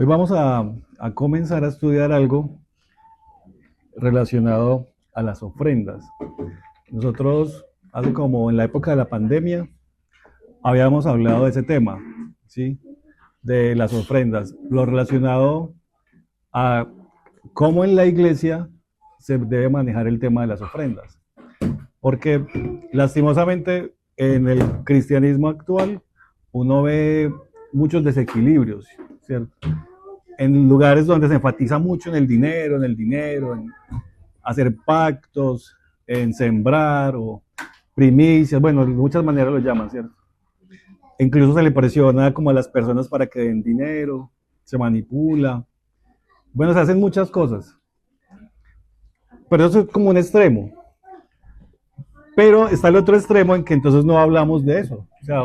Hoy vamos a comenzar a estudiar algo relacionado a las ofrendas. Nosotros, hace como en la época de la pandemia, habíamos hablado de ese tema, ¿sí? De las ofrendas, lo relacionado a cómo en la iglesia se debe manejar el tema de las ofrendas. Porque lastimosamente en el cristianismo actual uno ve muchos desequilibrios, ¿cierto? En lugares donde se enfatiza mucho en el dinero, en hacer pactos, en sembrar o primicias, bueno, de muchas maneras lo llaman, ¿cierto? Incluso se le presiona como a las personas para que den dinero, se manipula. Bueno, se hacen muchas cosas, pero eso es como un extremo. Pero está el otro extremo en que entonces no hablamos de eso. O sea,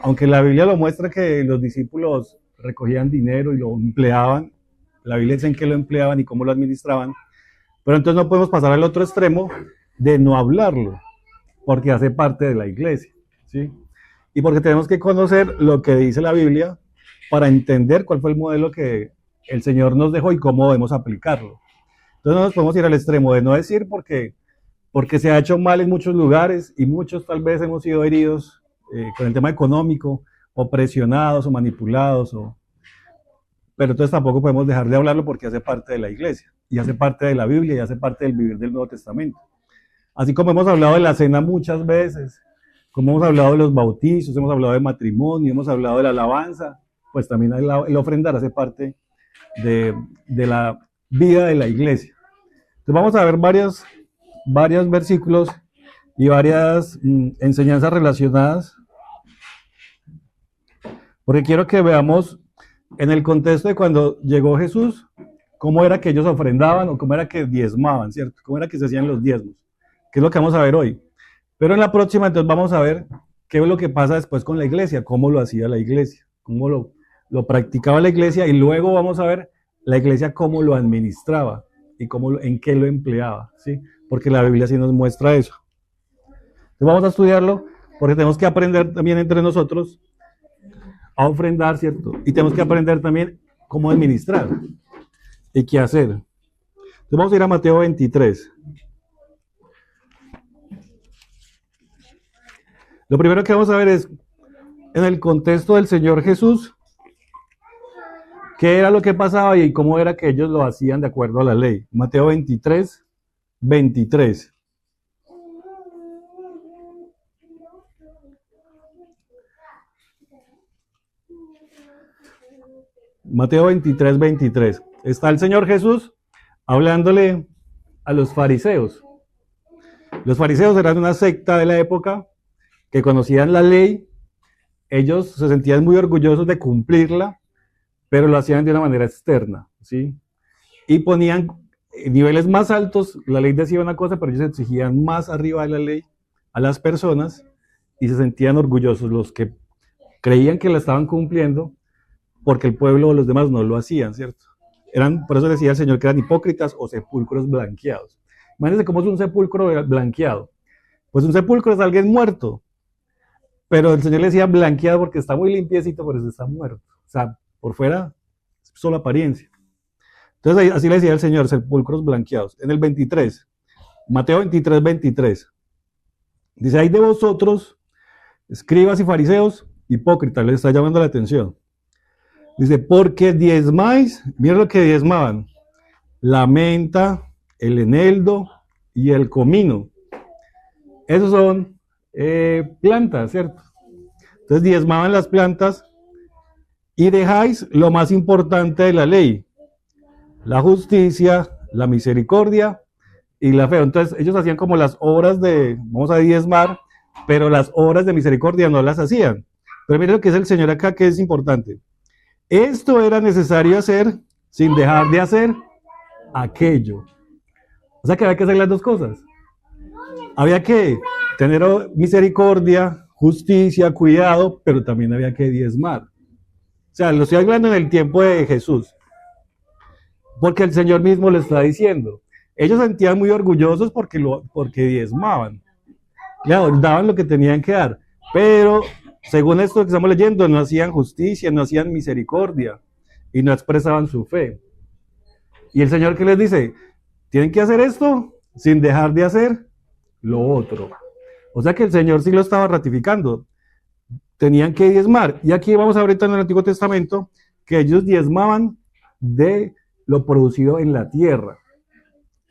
aunque la Biblia lo muestra que los discípulos recogían dinero y lo empleaban, la Biblia dice en qué lo empleaban y cómo lo administraban, pero entonces no podemos pasar al otro extremo de no hablarlo, porque hace parte de la iglesia, ¿sí? Y porque tenemos que conocer lo que dice la Biblia para entender cuál fue el modelo que el Señor nos dejó y cómo debemos aplicarlo. Entonces no nos podemos ir al extremo de no decir porque se ha hecho mal en muchos lugares y muchos tal vez hemos sido heridos con el tema económico o presionados o manipulados, pero entonces tampoco podemos dejar de hablarlo porque hace parte de la iglesia y hace parte de la Biblia y hace parte del vivir del Nuevo Testamento. Así como hemos hablado de la cena muchas veces, como hemos hablado de los bautizos, hemos hablado de matrimonio, hemos hablado de la alabanza, pues también el ofrendar hace parte de la vida de la iglesia. Entonces vamos a ver varios versículos y varias enseñanzas relacionadas, porque quiero que veamos en el contexto de cuando llegó Jesús, cómo era que ellos ofrendaban o cómo era que diezmaban, ¿cierto? Cómo era que se hacían los diezmos, que es lo que vamos a ver hoy. Pero en la próxima entonces vamos a ver qué es lo que pasa después con la iglesia, cómo lo hacía la iglesia, cómo lo practicaba la iglesia y luego vamos a ver la iglesia cómo lo administraba y cómo, en qué lo empleaba, ¿sí? Porque la Biblia sí nos muestra eso. Entonces vamos a estudiarlo porque tenemos que aprender también entre nosotros a ofrendar, ¿cierto? Y tenemos que aprender también cómo administrar y qué hacer. Entonces vamos a ir a Mateo 23. Lo primero que vamos a ver es, en el contexto del Señor Jesús, qué era lo que pasaba y cómo era que ellos lo hacían de acuerdo a la ley. Mateo 23, 23. Mateo 23, 23. Está el Señor Jesús hablándole a los fariseos. Los fariseos eran una secta de la época que conocían la ley, ellos se sentían muy orgullosos de cumplirla, pero lo hacían de una manera externa, ¿sí? Y ponían niveles más altos, la ley decía una cosa, pero ellos exigían más arriba de la ley a las personas y se sentían orgullosos los que creían que la estaban cumpliendo porque el pueblo o los demás no lo hacían, ¿cierto? Por eso decía el Señor que eran hipócritas o sepulcros blanqueados. Imagínense cómo es un sepulcro blanqueado. Pues un sepulcro es alguien muerto, pero el Señor le decía blanqueado porque está muy limpiecito, por eso está muerto. O sea, por fuera, solo apariencia. Entonces así le decía el Señor, sepulcros blanqueados. En el 23, Mateo 23, 23. Dice, hay de vosotros, escribas y fariseos, hipócritas, les está llamando la atención. Dice, porque diezmáis, miren lo que diezmaban, la menta, el eneldo y el comino. Esos son plantas, ¿cierto? Entonces diezmaban las plantas y dejáis lo más importante de la ley, la justicia, la misericordia y la fe. Entonces ellos hacían como las obras vamos a diezmar, pero las obras de misericordia no las hacían. Pero miren lo que es el Señor acá, que es importante. Esto era necesario hacer sin dejar de hacer aquello. O sea que había que hacer las dos cosas. Había que tener misericordia, justicia, cuidado, pero también había que diezmar. O sea, lo estoy hablando en el tiempo de Jesús. Porque el Señor mismo lo está diciendo. Ellos se sentían muy orgullosos porque diezmaban. Claro, daban lo que tenían que dar. Pero, según esto que estamos leyendo, no hacían justicia, no hacían misericordia. y no expresaban su fe. Y el Señor, ¿qué les dice? Tienen que hacer esto sin dejar de hacer lo otro. O sea que el Señor sí lo estaba ratificando. Tenían que diezmar. Y aquí vamos a ver ahorita en el Antiguo Testamento que ellos diezmaban de lo producido en la tierra.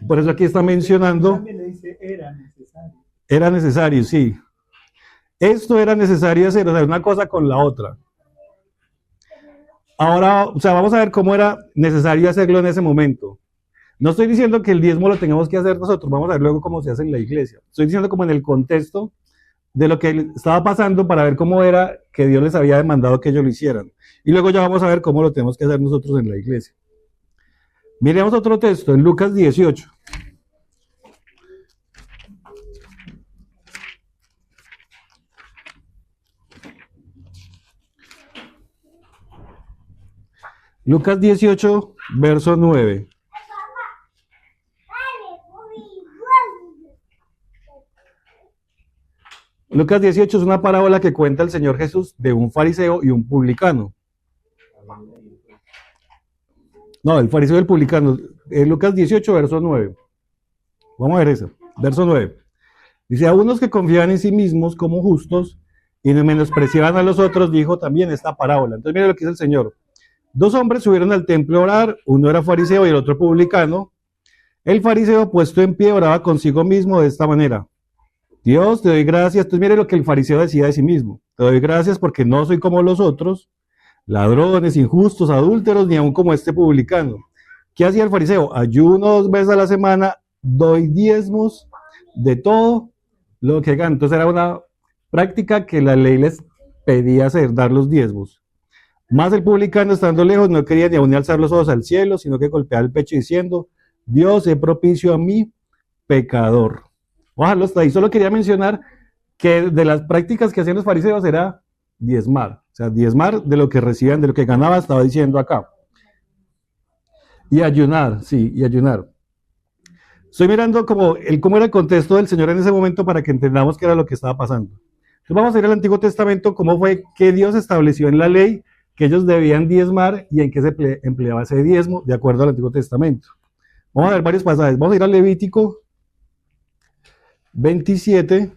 Por eso aquí está mencionando. También le dice, era necesario. Era necesario, sí. Esto era necesario hacer, o sea, una cosa con la otra. Ahora, o sea, vamos a ver cómo era necesario hacerlo en ese momento. No estoy diciendo que el diezmo lo tengamos que hacer nosotros, vamos a ver luego cómo se hace en la iglesia. Estoy diciendo como en el contexto de lo que estaba pasando para ver cómo era que Dios les había demandado que ellos lo hicieran. Y luego ya vamos a ver cómo lo tenemos que hacer nosotros en la iglesia. Miremos otro texto en Lucas 18. Lucas 18, verso 9. Lucas 18 es una parábola que cuenta el Señor Jesús de un fariseo y un publicano. No, el fariseo y el publicano. Lucas 18, verso 9. Vamos a ver eso. Verso 9. Dice, a unos que confiaban en sí mismos como justos y no menospreciaban a los otros, dijo también esta parábola. Entonces mire lo que dice el Señor. Dos hombres subieron al templo a orar, uno era fariseo y el otro publicano. El fariseo, puesto en pie, oraba consigo mismo de esta manera. Dios, te doy gracias. Entonces mire lo que el fariseo decía de sí mismo. Te doy gracias porque no soy como los otros, ladrones, injustos, adúlteros, ni aun como este publicano. ¿Qué hacía el fariseo? Ayuno 2 veces a la semana, doy diezmos de todo lo que gano. Entonces era una práctica que la ley les pedía hacer, dar los diezmos. Más el publicano, estando lejos, no quería ni aun alzar los ojos al cielo, sino que golpeaba el pecho diciendo, Dios, sé propicio a mí, pecador. Ojalá hasta ahí. Solo quería mencionar que de las prácticas que hacían los fariseos era diezmar. O sea, diezmar de lo que recibían, de lo que ganaba, estaba diciendo acá. Y ayunar, sí, y ayunar. Estoy mirando cómo era el contexto del Señor en ese momento para que entendamos qué era lo que estaba pasando. Entonces vamos a ir al Antiguo Testamento, cómo fue que Dios estableció en la ley que ellos debían diezmar y en qué se empleaba ese diezmo de acuerdo al Antiguo Testamento. Vamos a ver varios pasajes. Vamos a ir al Levítico 27.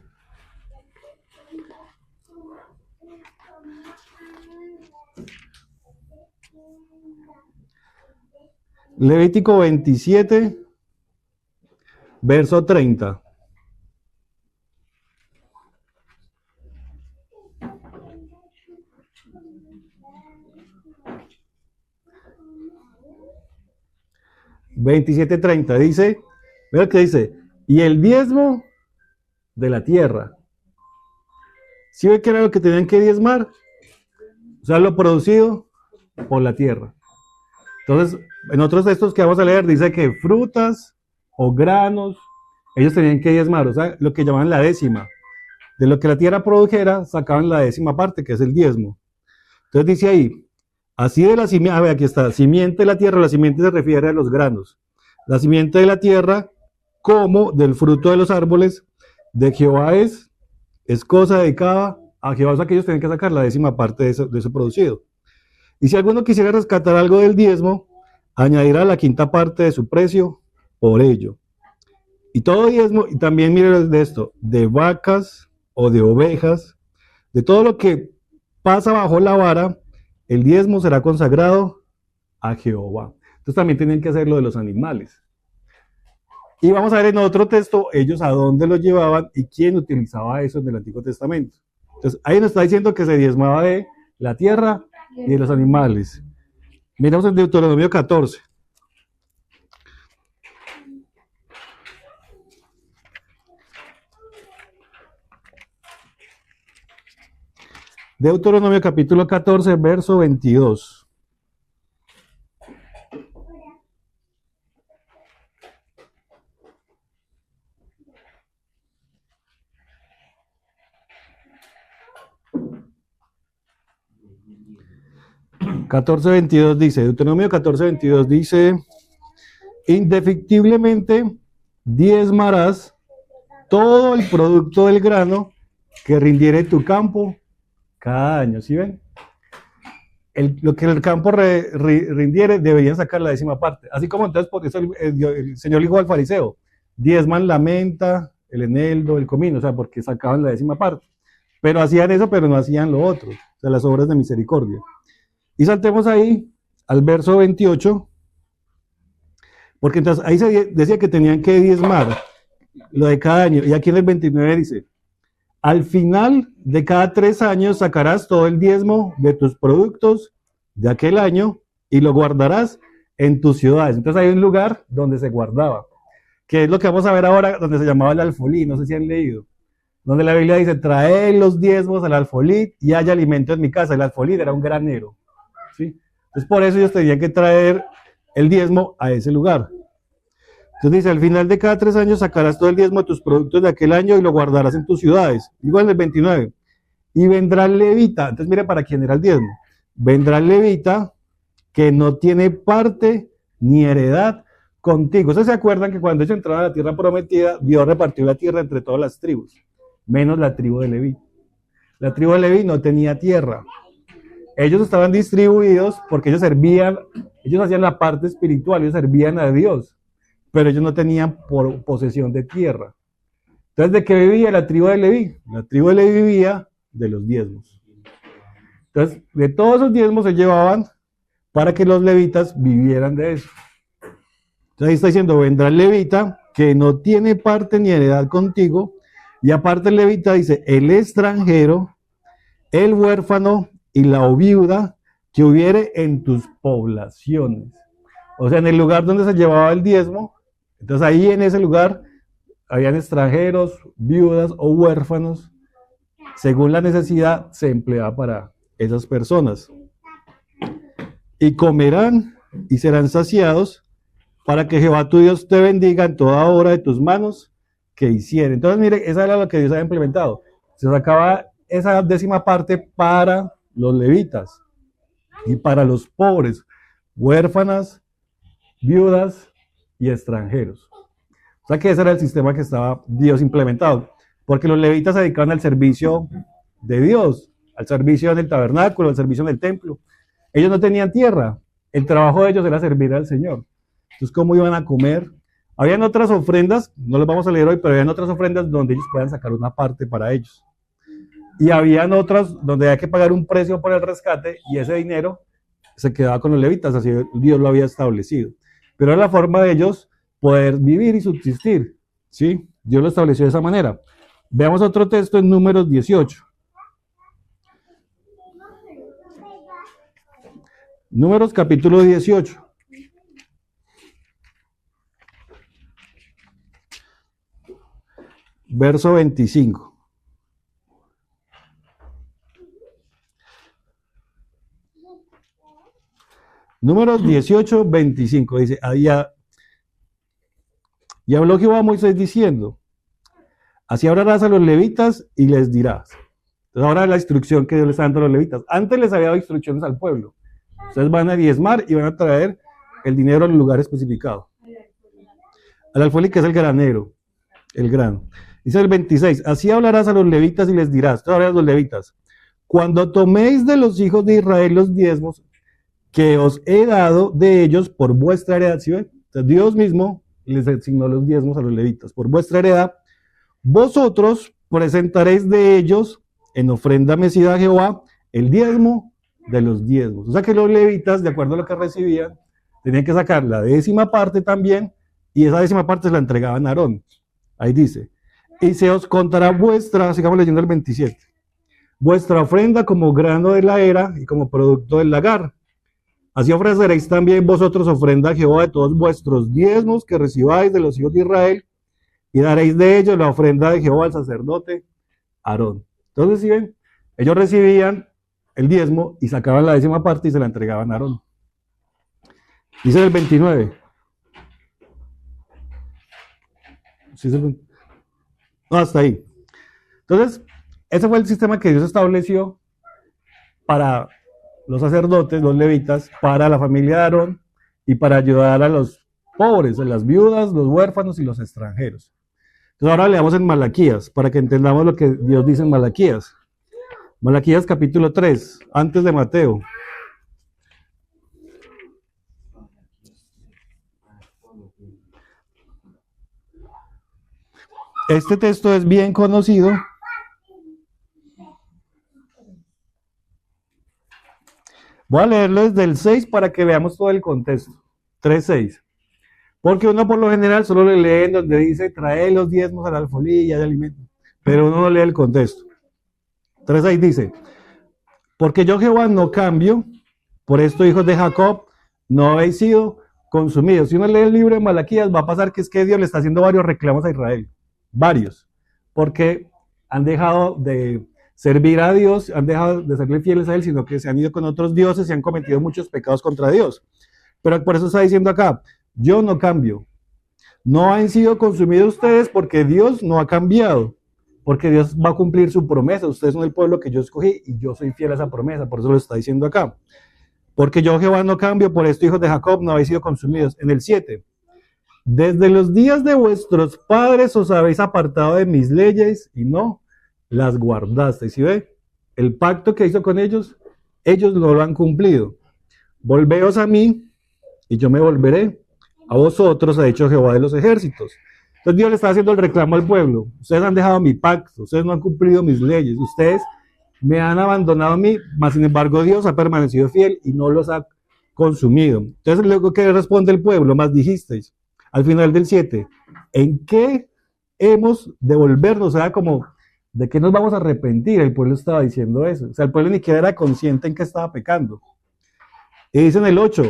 Levítico 27, verso 30. Dice, vea que dice, y el diezmo de la tierra. ¿Sí ve que era lo que tenían que diezmar? O sea, lo producido por la tierra. Entonces, en otros textos que vamos a leer, dice que frutas o granos, ellos tenían que diezmar, o sea, lo que llamaban la décima. De lo que la tierra produjera, sacaban la décima parte, que es el diezmo. Entonces dice ahí, así de la simiente, aquí está, simiente de la tierra, la simiente se refiere a los granos. La simiente de la tierra, como del fruto de los árboles, de Jehová es cosa dedicada a Jehová, o sea que ellos tienen que sacar la décima parte de eso producido. Y si alguno quisiera rescatar algo del diezmo, añadirá la quinta parte de su precio por ello. Y todo diezmo, y también miren de esto, de vacas o de ovejas, de todo lo que pasa bajo la vara, el diezmo será consagrado a Jehová. Entonces también tienen que hacer lo de los animales. Y vamos a ver en otro texto, ellos a dónde lo llevaban y quién utilizaba eso en el Antiguo Testamento. Entonces ahí nos está diciendo que se diezmaba de la tierra y de los animales. Miramos en Deuteronomio 14. Deuteronomio capítulo 14, verso 22. Deuteronomio 14:22 dice, indefectiblemente diezmarás todo el producto del grano que rindiere tu campo cada año. ¿Sí ven? lo que el campo rindiere, deberían sacar la 10ª parte. Así como entonces, por eso el Señor dijo al fariseo, diezman la menta, el eneldo, el comino, o sea, porque sacaban la 10ª parte. Pero hacían eso, pero no hacían lo otro, o sea, las obras de misericordia. Y saltemos ahí al verso 28, porque entonces ahí se decía que tenían que diezmar lo de cada año, y aquí en el 29 dice, al final de cada 3 años sacarás todo el diezmo de tus productos de aquel año y lo guardarás en tus ciudades. Entonces hay un lugar donde se guardaba, que es lo que vamos a ver ahora, donde se llamaba el alfolí, no sé si han leído, donde la Biblia dice, trae los diezmos al alfolí y haya alimento en mi casa. El alfolí era un granero, ¿sí? Entonces por eso ellos tenían que traer el diezmo a ese lugar. Entonces dice, al final de cada 3 años sacarás todo el diezmo de tus productos de aquel año y lo guardarás en tus ciudades. Igual en el 29. Y vendrá el levita. Entonces mire para quién era el diezmo. Vendrá el levita que no tiene parte ni heredad contigo. ¿Ustedes se acuerdan que cuando ellos entraron a la tierra prometida, Dios repartió la tierra entre todas las tribus, menos la tribu de Leví? La tribu de Leví no tenía tierra. Ellos estaban distribuidos porque ellos servían, ellos hacían la parte espiritual, ellos servían a Dios, pero ellos no tenían posesión de tierra. Entonces, ¿de qué vivía la tribu de Leví? La tribu de Leví vivía de los diezmos. Entonces, de todos esos diezmos se llevaban para que los levitas vivieran de eso. Entonces ahí está diciendo, vendrá el levita que no tiene parte ni heredad contigo, y aparte el levita dice, el extranjero, el huérfano y la viuda que hubiere en tus poblaciones. O sea, en el lugar donde se llevaba el diezmo, entonces ahí en ese lugar habían extranjeros, viudas o huérfanos, según la necesidad se empleaba para esas personas. Y comerán y serán saciados para que Jehová tu Dios te bendiga en toda obra de tus manos que hiciere. Entonces, mire, esa era lo que Dios había implementado. Se sacaba esa 10ª parte para los levitas y para los pobres, huérfanas, viudas y extranjeros. O sea que ese era el sistema que estaba Dios implementado, porque los levitas se dedicaban al servicio de Dios, al servicio en el tabernáculo, al servicio en el templo. Ellos no tenían tierra, el trabajo de ellos era servir al Señor. Entonces, ¿cómo iban a comer? Habían otras ofrendas, no las vamos a leer hoy, pero habían otras ofrendas donde ellos puedan sacar una parte para ellos. Y habían otras donde había que pagar un precio por el rescate y ese dinero se quedaba con los levitas, así Dios lo había establecido. Pero era la forma de ellos poder vivir y subsistir, ¿sí? Dios lo estableció de esa manera. Veamos otro texto en Números 18. Números capítulo 18. Verso 25. Números 18, 25. Dice, y habló Jehová a Moisés diciendo, así hablarás a los levitas y les dirás. Entonces ahora la instrucción que Dios les está dando a los levitas. Antes les había dado instrucciones al pueblo. Ustedes van a diezmar y van a traer el dinero al lugar especificado. Al alfolí, que es el granero, el grano. Dice el 26, así hablarás a los levitas y les dirás, entonces ahora a los levitas, cuando toméis de los hijos de Israel los diezmos que os he dado de ellos por vuestra heredad, ¿sí ven? Entonces Dios mismo les asignó los diezmos a los levitas por vuestra heredad, vosotros presentaréis de ellos en ofrenda mecida a Jehová el diezmo de los diezmos. O sea que los levitas, de acuerdo a lo que recibían, tenían que sacar la 10ª parte también, y esa 10ª parte se la entregaban a Aarón. Ahí dice, y se os contará vuestra, sigamos leyendo el 27, vuestra ofrenda como grano de la era y como producto del lagar. Así ofreceréis también vosotros ofrenda a Jehová de todos vuestros diezmos que recibáis de los hijos de Israel, y daréis de ellos la ofrenda de Jehová al sacerdote Aarón. Entonces, ¿sí ven? Ellos recibían el diezmo y sacaban la 10ª parte y se la entregaban a Aarón. Dice el 29. ¿Sí no, hasta ahí. Entonces, ese fue el sistema que Dios estableció para los sacerdotes, los levitas, para la familia de Aarón y para ayudar a los pobres, a las viudas, los huérfanos y los extranjeros. Entonces ahora leamos en Malaquías, para que entendamos lo que Dios dice en Malaquías. Malaquías capítulo 3, antes de Mateo. Este texto es bien conocido. Voy a leerlo desde el 6 para que veamos todo el contexto. 3:6. Porque uno por lo general solo le lee en donde dice trae los diezmos al alfolí y hay alimento. Pero uno no lee el contexto. 3:6 dice, porque yo Jehová no cambio, por esto hijos de Jacob no habéis sido consumidos. Si uno lee el libro de Malaquías va a pasar que es que Dios le está haciendo varios reclamos a Israel. Varios. Porque han dejado de servir a Dios, han dejado de serle fieles a Él, sino que se han ido con otros dioses y han cometido muchos pecados contra Dios. Pero por eso está diciendo acá, yo no cambio. No han sido consumidos ustedes porque Dios no ha cambiado. Porque Dios va a cumplir su promesa. Ustedes son el pueblo que yo escogí y yo soy fiel a esa promesa. Por eso lo está diciendo acá. Porque yo Jehová no cambio, por esto hijos de Jacob no habéis sido consumidos. En el 7. Desde los días de vuestros padres os habéis apartado de mis leyes y no las guardasteis. ¿Sí ve? El pacto que hizo con ellos no lo han cumplido. Volveos a mí y yo me volveré a vosotros, ha dicho Jehová de los ejércitos. Entonces Dios le está haciendo el reclamo al pueblo. Ustedes han dejado mi pacto, ustedes no han cumplido mis leyes, ustedes me han abandonado a mí, mas sin embargo Dios ha permanecido fiel y no los ha consumido. Entonces luego, ¿qué responde el pueblo? Más dijisteis, al final del 7, ¿en qué hemos de volvernos? O sea, como, ¿de qué nos vamos a arrepentir? El pueblo estaba diciendo eso. O sea, el pueblo ni siquiera era consciente en que estaba pecando. Y dice en el 8,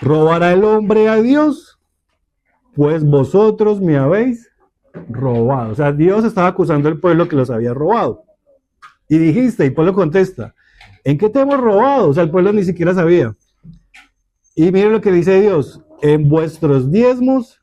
¿robará el hombre a Dios? Pues vosotros me habéis robado. O sea, Dios estaba acusando al pueblo que los había robado. Y dijiste, y el pueblo contesta, ¿en qué te hemos robado? O sea, el pueblo ni siquiera sabía. Y miren lo que dice Dios, en vuestros diezmos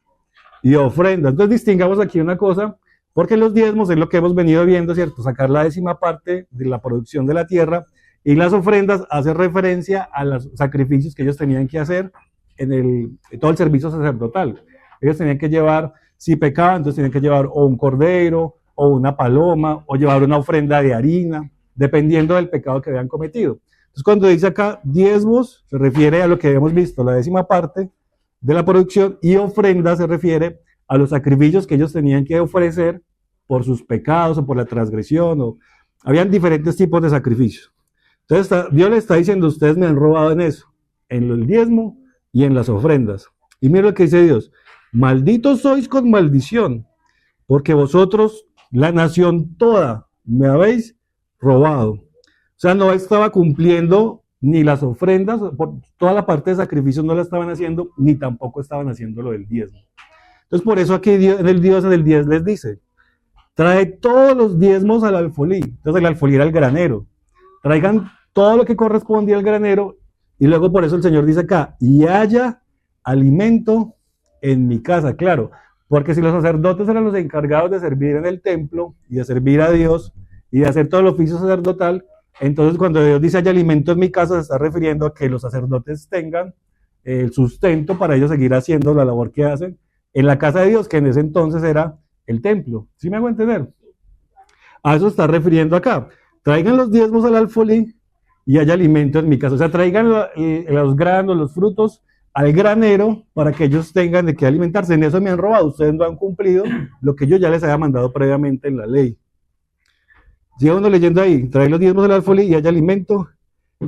y ofrendas. Entonces distingamos aquí una cosa, porque los diezmos es lo que hemos venido viendo, ¿cierto? Sacar la 10ª parte de la producción de la tierra, y las ofrendas hace referencia a los sacrificios que ellos tenían que hacer en todo el servicio sacerdotal. Ellos tenían que llevar, si pecaban, entonces tenían que llevar o un cordero, o una paloma, o llevar una ofrenda de harina, dependiendo del pecado que habían cometido. Entonces cuando dice acá diezmos, se refiere a lo que habíamos visto, la 10ª parte de la producción, y ofrenda se refiere a los sacrificios que ellos tenían que ofrecer por sus pecados o por la transgresión, o habían diferentes tipos de sacrificios. Entonces Dios le está diciendo, ustedes me han robado en eso, en el diezmo y en las ofrendas. Y mira lo que dice Dios, malditos sois con maldición, porque vosotros, la nación toda, me habéis robado. O sea, no estaba cumpliendo ni las ofrendas, por toda la parte de sacrificio no la estaban haciendo, ni tampoco estaban haciendo lo del diezmo. Entonces por eso aquí Dios en el 10 les dice, trae todos los diezmos al alfolí. Entonces el alfolí era el granero. Traigan todo lo que correspondía al granero, y luego por eso el Señor dice acá, y haya alimento en mi casa, claro, porque si los sacerdotes eran los encargados de servir en el templo, y de servir a Dios, y de hacer todo el oficio sacerdotal, entonces cuando Dios dice haya alimento en mi casa, se está refiriendo a que los sacerdotes tengan el sustento para ellos seguir haciendo la labor que hacen en la casa de Dios, que en ese entonces era el templo. ¿Sí me hago entender? A eso está refiriendo acá. Traigan los diezmos al alfolí y haya alimento en mi casa. O sea, traigan los granos, los frutos al granero para que ellos tengan de qué alimentarse. En eso me han robado. Ustedes no han cumplido lo que yo ya les había mandado previamente en la ley. Sigue uno leyendo ahí. Trae los diezmos al alfolí y haya alimento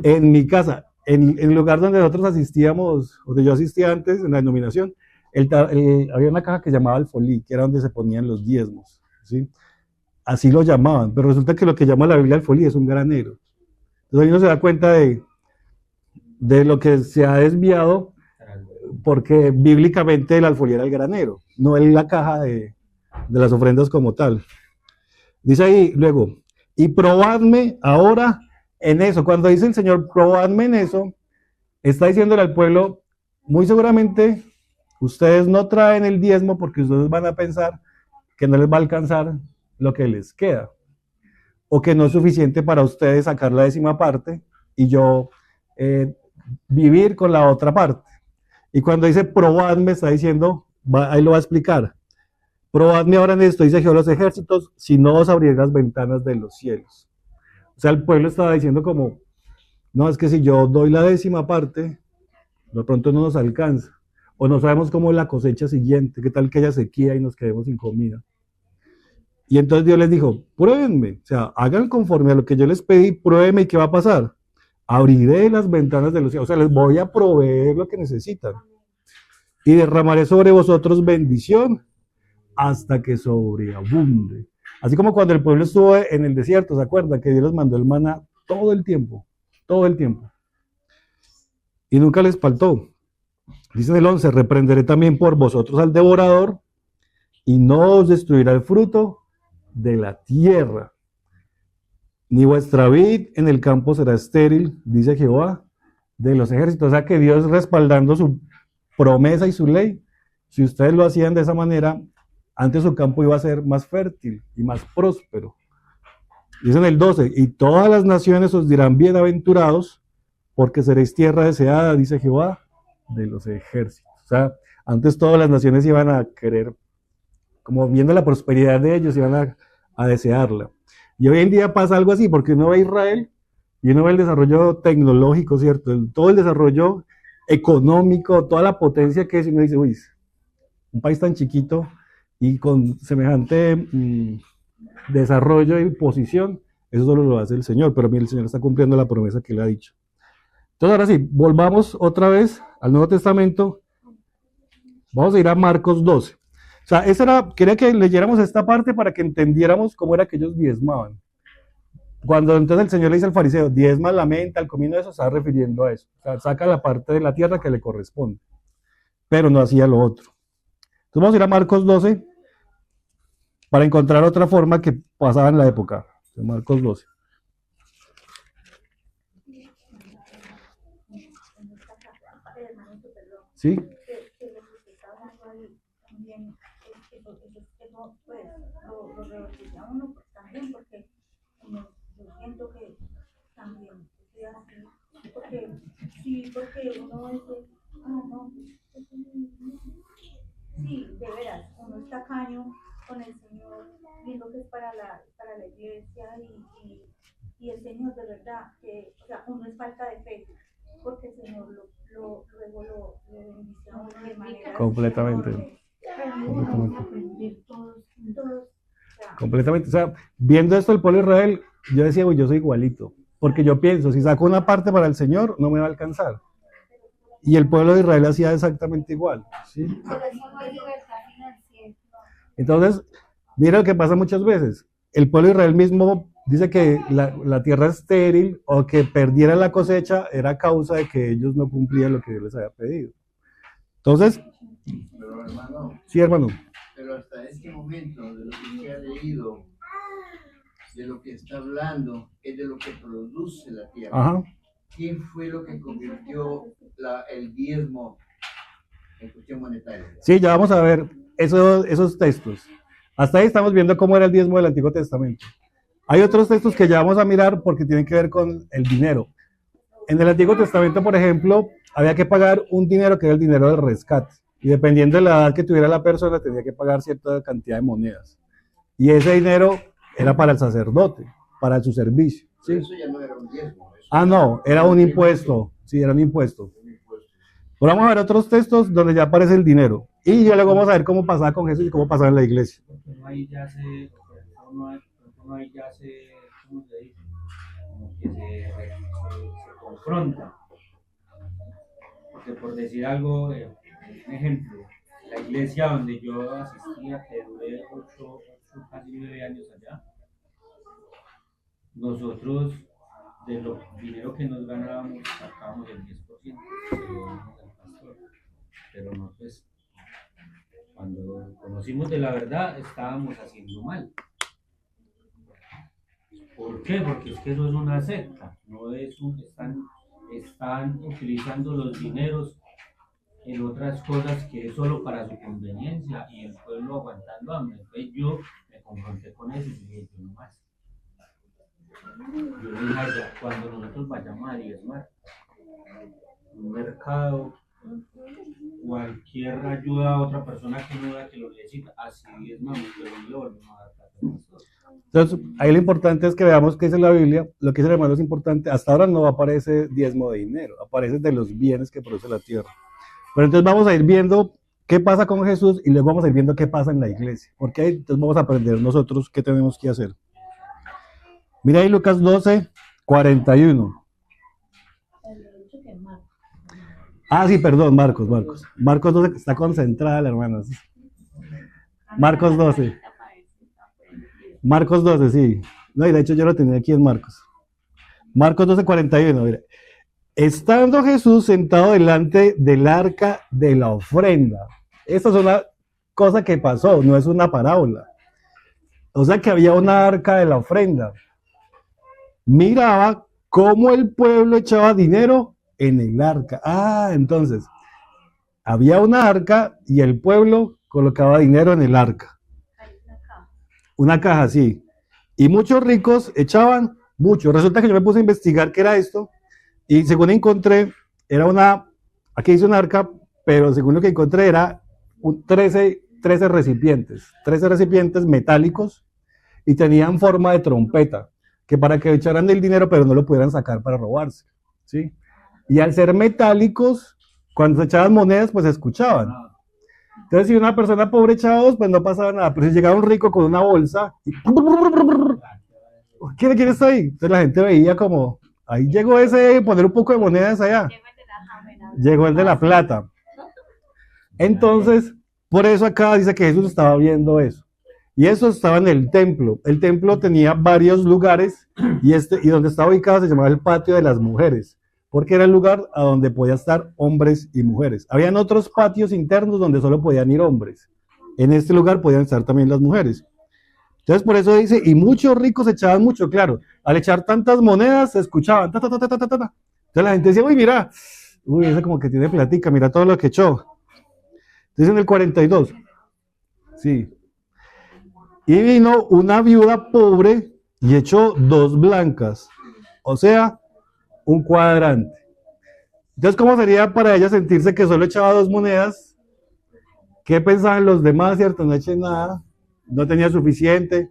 en mi casa. En el lugar donde nosotros asistíamos, donde yo asistía antes, en la denominación, había una caja que se llamaba alfolí, que era donde se ponían los diezmos, ¿sí? Así lo llamaban, pero resulta que lo que llama la Biblia alfolí es un granero. Entonces ahí uno se da cuenta de lo que se ha desviado, porque bíblicamente el alfolí era el granero, no es la caja de las ofrendas como tal. Dice ahí luego, y probadme ahora en eso. Cuando dice el Señor, probadme en eso, está diciéndole al pueblo, muy seguramente ustedes no traen el diezmo porque ustedes van a pensar que no les va a alcanzar lo que les queda, o que no es suficiente para ustedes sacar la 10ª parte y yo vivir con la otra parte. Y cuando dice probadme, está diciendo, ahí lo va a explicar, probadme ahora en esto, dice Jehová de los ejércitos, si no os abriré las ventanas de los cielos. O sea, el pueblo estaba diciendo como, no, es que si yo doy la 10ª parte, de pronto no nos alcanza. O no sabemos cómo es la cosecha siguiente, qué tal que haya sequía y nos quedemos sin comida. Y entonces Dios les dijo, pruébenme, o sea, hagan conforme a lo que yo les pedí, pruébenme y qué va a pasar. Abriré las ventanas de los cielos, o sea, les voy a proveer lo que necesitan. Y derramaré sobre vosotros bendición hasta que sobreabunde. Así como cuando el pueblo estuvo en el desierto, ¿se acuerdan? Que Dios les mandó el maná todo el tiempo, todo el tiempo. Y nunca les faltó. Dice en el 11, reprenderé también por vosotros al devorador y no os destruirá el fruto de la tierra. Ni vuestra vid en el campo será estéril, dice Jehová de los ejércitos. O sea que Dios respaldando su promesa y su ley, si ustedes lo hacían de esa manera, antes su campo iba a ser más fértil y más próspero. Dice en el 12, y todas las naciones os dirán bienaventurados, porque seréis tierra deseada, dice Jehová de los ejércitos. O sea, antes todas las naciones iban a querer, como viendo la prosperidad de ellos, iban a desearla. Y hoy en día pasa algo así, porque uno ve a Israel y uno ve el desarrollo tecnológico, ¿cierto? Todo el desarrollo económico, toda la potencia que es, y uno dice, uy, un país tan chiquito y con semejante desarrollo y posición, eso solo lo hace el Señor, pero mira, el Señor está cumpliendo la promesa que le ha dicho. Entonces, ahora sí, volvamos otra vez al Nuevo Testamento. Vamos a ir a Marcos 12. O sea, quería que leyéramos esta parte para que entendiéramos cómo era que ellos diezmaban. Cuando entonces el Señor le dice al fariseo, diezma la menta, el comino de eso, se está refiriendo a eso. O sea, saca la parte de la tierra que le corresponde. Pero no hacía lo otro. Entonces vamos a ir a Marcos 12 para encontrar otra forma que pasaba en la época. Marcos 12. ¿Sí? Lo rebautiza uno también porque yo siento que también estoy así, porque uno dice, no, sí, de veras, uno es tacaño con el Señor, viendo que es para la iglesia y el Señor de verdad, que, o sea, uno es falta de fe, porque el Señor luego lo bendice a uno de manera completamente. Todos. Completamente. O sea, viendo esto el pueblo de Israel, yo decía, uy, yo soy igualito. Porque yo pienso, si saco una parte para el Señor, no me va a alcanzar. Y el pueblo de Israel hacía exactamente igual. ¿Sí? Entonces, mira lo que pasa muchas veces. El pueblo de Israel mismo dice que la tierra estéril o que perdiera la cosecha era causa de que ellos no cumplían lo que Dios les había pedido. Entonces, pero hermano, sí, hermano. Pero hasta este momento, de lo que se ha leído, de lo que está hablando, es de lo que produce la tierra. Ajá. ¿Qué fue lo que convirtió el diezmo en cuestión monetaria? Sí, ya vamos a ver esos textos. Hasta ahí estamos viendo cómo era el diezmo del Antiguo Testamento. Hay otros textos que ya vamos a mirar porque tienen que ver con el dinero. En el Antiguo Testamento, por ejemplo, había que pagar un dinero que era el dinero del rescate. Y dependiendo de la edad que tuviera la persona, tenía que pagar cierta cantidad de monedas. Y ese dinero era para el sacerdote, para su servicio. ¿Sí? Eso ya no era un diezmo. No, era un impuesto. Sí, era un impuesto. Pero vamos a ver otros textos donde ya aparece el dinero. Y ya luego vamos a ver cómo pasaba con Jesús y cómo pasaba en la iglesia. Uno ahí ya se, ¿cómo se dice? Como que se confronta. Porque por decir algo, un ejemplo, la iglesia donde yo asistía, que duré 8, casi 9 años allá, nosotros de lo dinero que nos ganábamos sacábamos el 10%, se lo dábamos al pastor, pero no, pues cuando conocimos de la verdad estábamos haciendo mal. ¿Por qué? Porque es que eso es una secta, no es están utilizando los dineros en otras cosas que es solo para su conveniencia y el pueblo aguantando hambre. Entonces yo me confronté con eso y dije, yo no más. Yo le dije allá, cuando nosotros vayamos a diezmar, un mercado, cualquier ayuda a otra persona que no da que lo necesita, así diezmamos, pero no le volvemos a dar plata a nosotros. Entonces, ahí lo importante es que veamos qué dice la Biblia. Lo que dice el hermano es importante. Hasta ahora no aparece diezmo de dinero, aparece de los bienes que produce la tierra. Pero entonces vamos a ir viendo qué pasa con Jesús y luego vamos a ir viendo qué pasa en la iglesia. Porque ahí entonces vamos a aprender nosotros qué tenemos que hacer. Mira ahí Lucas 12, 41. Ah, sí, perdón, Marcos. Marcos 12, está concentrada la hermana. Marcos 12. Marcos 12, sí. No, y de hecho yo lo tenía aquí en Marcos. Marcos 12, 41. Mira. Estando Jesús sentado delante del arca de la ofrenda. Esta es una cosa que pasó, no es una parábola. O sea que había una arca de la ofrenda. Miraba cómo el pueblo echaba dinero en el arca. Ah, entonces, había una arca y el pueblo colocaba dinero en el arca. Una caja, sí. Y muchos ricos echaban mucho. Resulta que yo me puse a investigar qué era esto. Y según encontré, era aquí dice un arca, pero según lo que encontré era 13 recipientes metálicos y tenían forma de trompeta, que para que echaran el dinero, pero no lo pudieran sacar para robarse, ¿sí? Y al ser metálicos, cuando se echaban monedas, pues se escuchaban. Entonces, si una persona pobre echaba dos, pues no pasaba nada, pero si llegaba un rico con una bolsa, y ¿quién está ahí? Entonces la gente veía como, ahí llegó ese, poner un poco de monedas allá. Llegó el de la plata. Entonces, por eso acá dice que Jesús estaba viendo eso. Y eso estaba en el templo. El templo tenía varios lugares y donde estaba ubicado se llamaba el patio de las mujeres, porque era el lugar a donde podían estar hombres y mujeres. Habían otros patios internos donde solo podían ir hombres. En este lugar podían estar también las mujeres. Entonces por eso dice, y muchos ricos echaban mucho, claro, al echar tantas monedas se escuchaban, ta, ta, ta, ta, ta, ta, ta. Entonces la gente decía, uy, mira, ese como que tiene platica, mira todo lo que echó. Entonces en el 42, sí. Y vino una viuda pobre y echó 2 blancas, o sea, un cuadrante. Entonces, ¿cómo sería para ella sentirse que solo echaba 2 monedas? ¿Qué pensaban los demás, cierto? No eché nada. No tenía suficiente.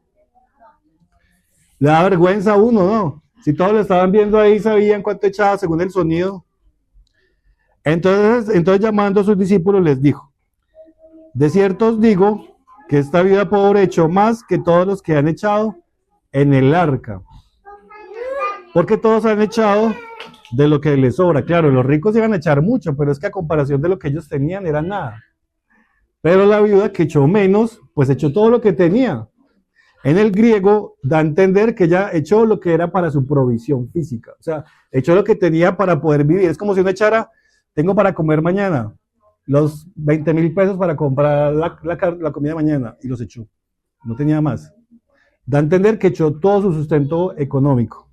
Le da vergüenza a uno, ¿no? Si todos lo estaban viendo ahí, sabían cuánto echaba según el sonido. Entonces llamando a sus discípulos les dijo, de cierto os digo que esta viuda pobre echó más que todos los que han echado en el arca. Porque todos han echado de lo que les sobra. Claro, los ricos iban a echar mucho, pero es que a comparación de lo que ellos tenían era nada. Pero la viuda que echó menos, pues echó todo lo que tenía. En el griego da a entender que ella echó lo que era para su provisión física. O sea, echó lo que tenía para poder vivir. Es como si uno echara, tengo para comer mañana, los 20,000 pesos para comprar la comida mañana, y los echó. No tenía más. Da a entender que echó todo su sustento económico.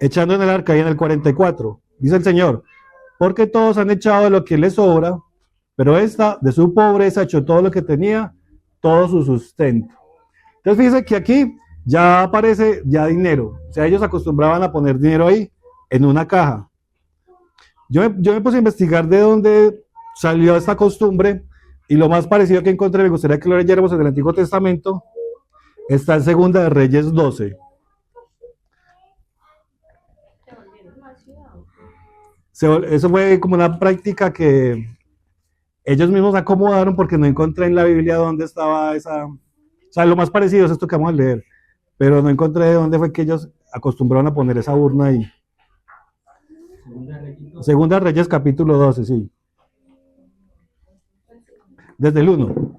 Echando en el arca y en el 44, dice el Señor, porque todos han echado de lo que les sobra, pero esta, de su pobreza, echó todo lo que tenía, todo su sustento. Entonces fíjense que aquí ya aparece ya dinero. O sea, ellos acostumbraban a poner dinero ahí, en una caja. Yo me puse a investigar de dónde salió esta costumbre, y lo más parecido que encontré, me gustaría que lo leyéramos en el Antiguo Testamento, está en Segunda de Reyes 12. Eso fue como una práctica que ellos mismos acomodaron porque no encontré en la Biblia dónde estaba esa. O sea, lo más parecido es esto que vamos a leer, pero no encontré dónde fue que ellos acostumbraron a poner esa urna ahí. Segunda Reyes capítulo 12, sí. Desde el 1.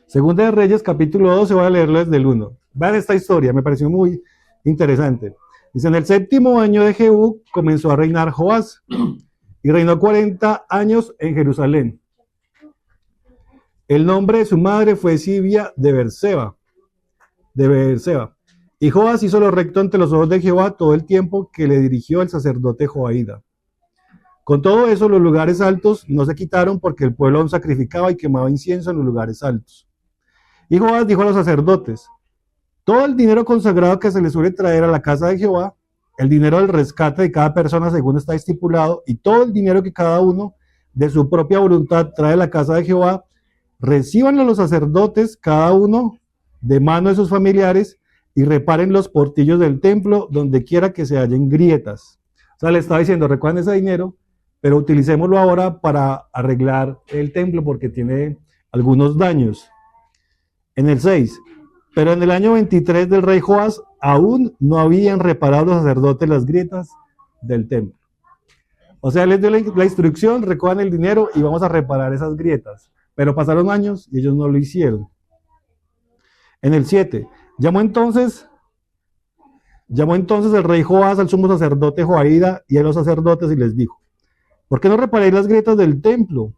Segunda de Reyes capítulo 12, voy a leerlo desde el 1. Vean esta historia, me pareció muy interesante. Dice, en el 7º año de Jehú comenzó a reinar Joás y reinó 40 años en Jerusalén. El nombre de su madre fue Sibia de Beerseba. Y Joás hizo lo recto ante los ojos de Jehová todo el tiempo que le dirigió el sacerdote Joaída. Con todo eso, los lugares altos no se quitaron porque el pueblo aún sacrificaba y quemaba incienso en los lugares altos. Y Joás dijo a los sacerdotes, todo el dinero consagrado que se le suele traer a la casa de Jehová, el dinero del rescate de cada persona según está estipulado, y todo el dinero que cada uno de su propia voluntad trae a la casa de Jehová, recíbanlo los sacerdotes, cada uno de mano de sus familiares, y reparen los portillos del templo donde quiera que se hallen grietas. O sea, le estaba diciendo, recuerden ese dinero, pero utilicémoslo ahora para arreglar el templo porque tiene algunos daños. En el 6, pero en el año 23 del rey Joás aún no habían reparado los sacerdotes las grietas del templo. O sea, les dio la instrucción, recojan el dinero y vamos a reparar esas grietas. Pero pasaron años y ellos no lo hicieron. En el 7, llamó entonces el rey Joás al sumo sacerdote Joaída y a los sacerdotes y les dijo: ¿por qué no reparáis las grietas del templo?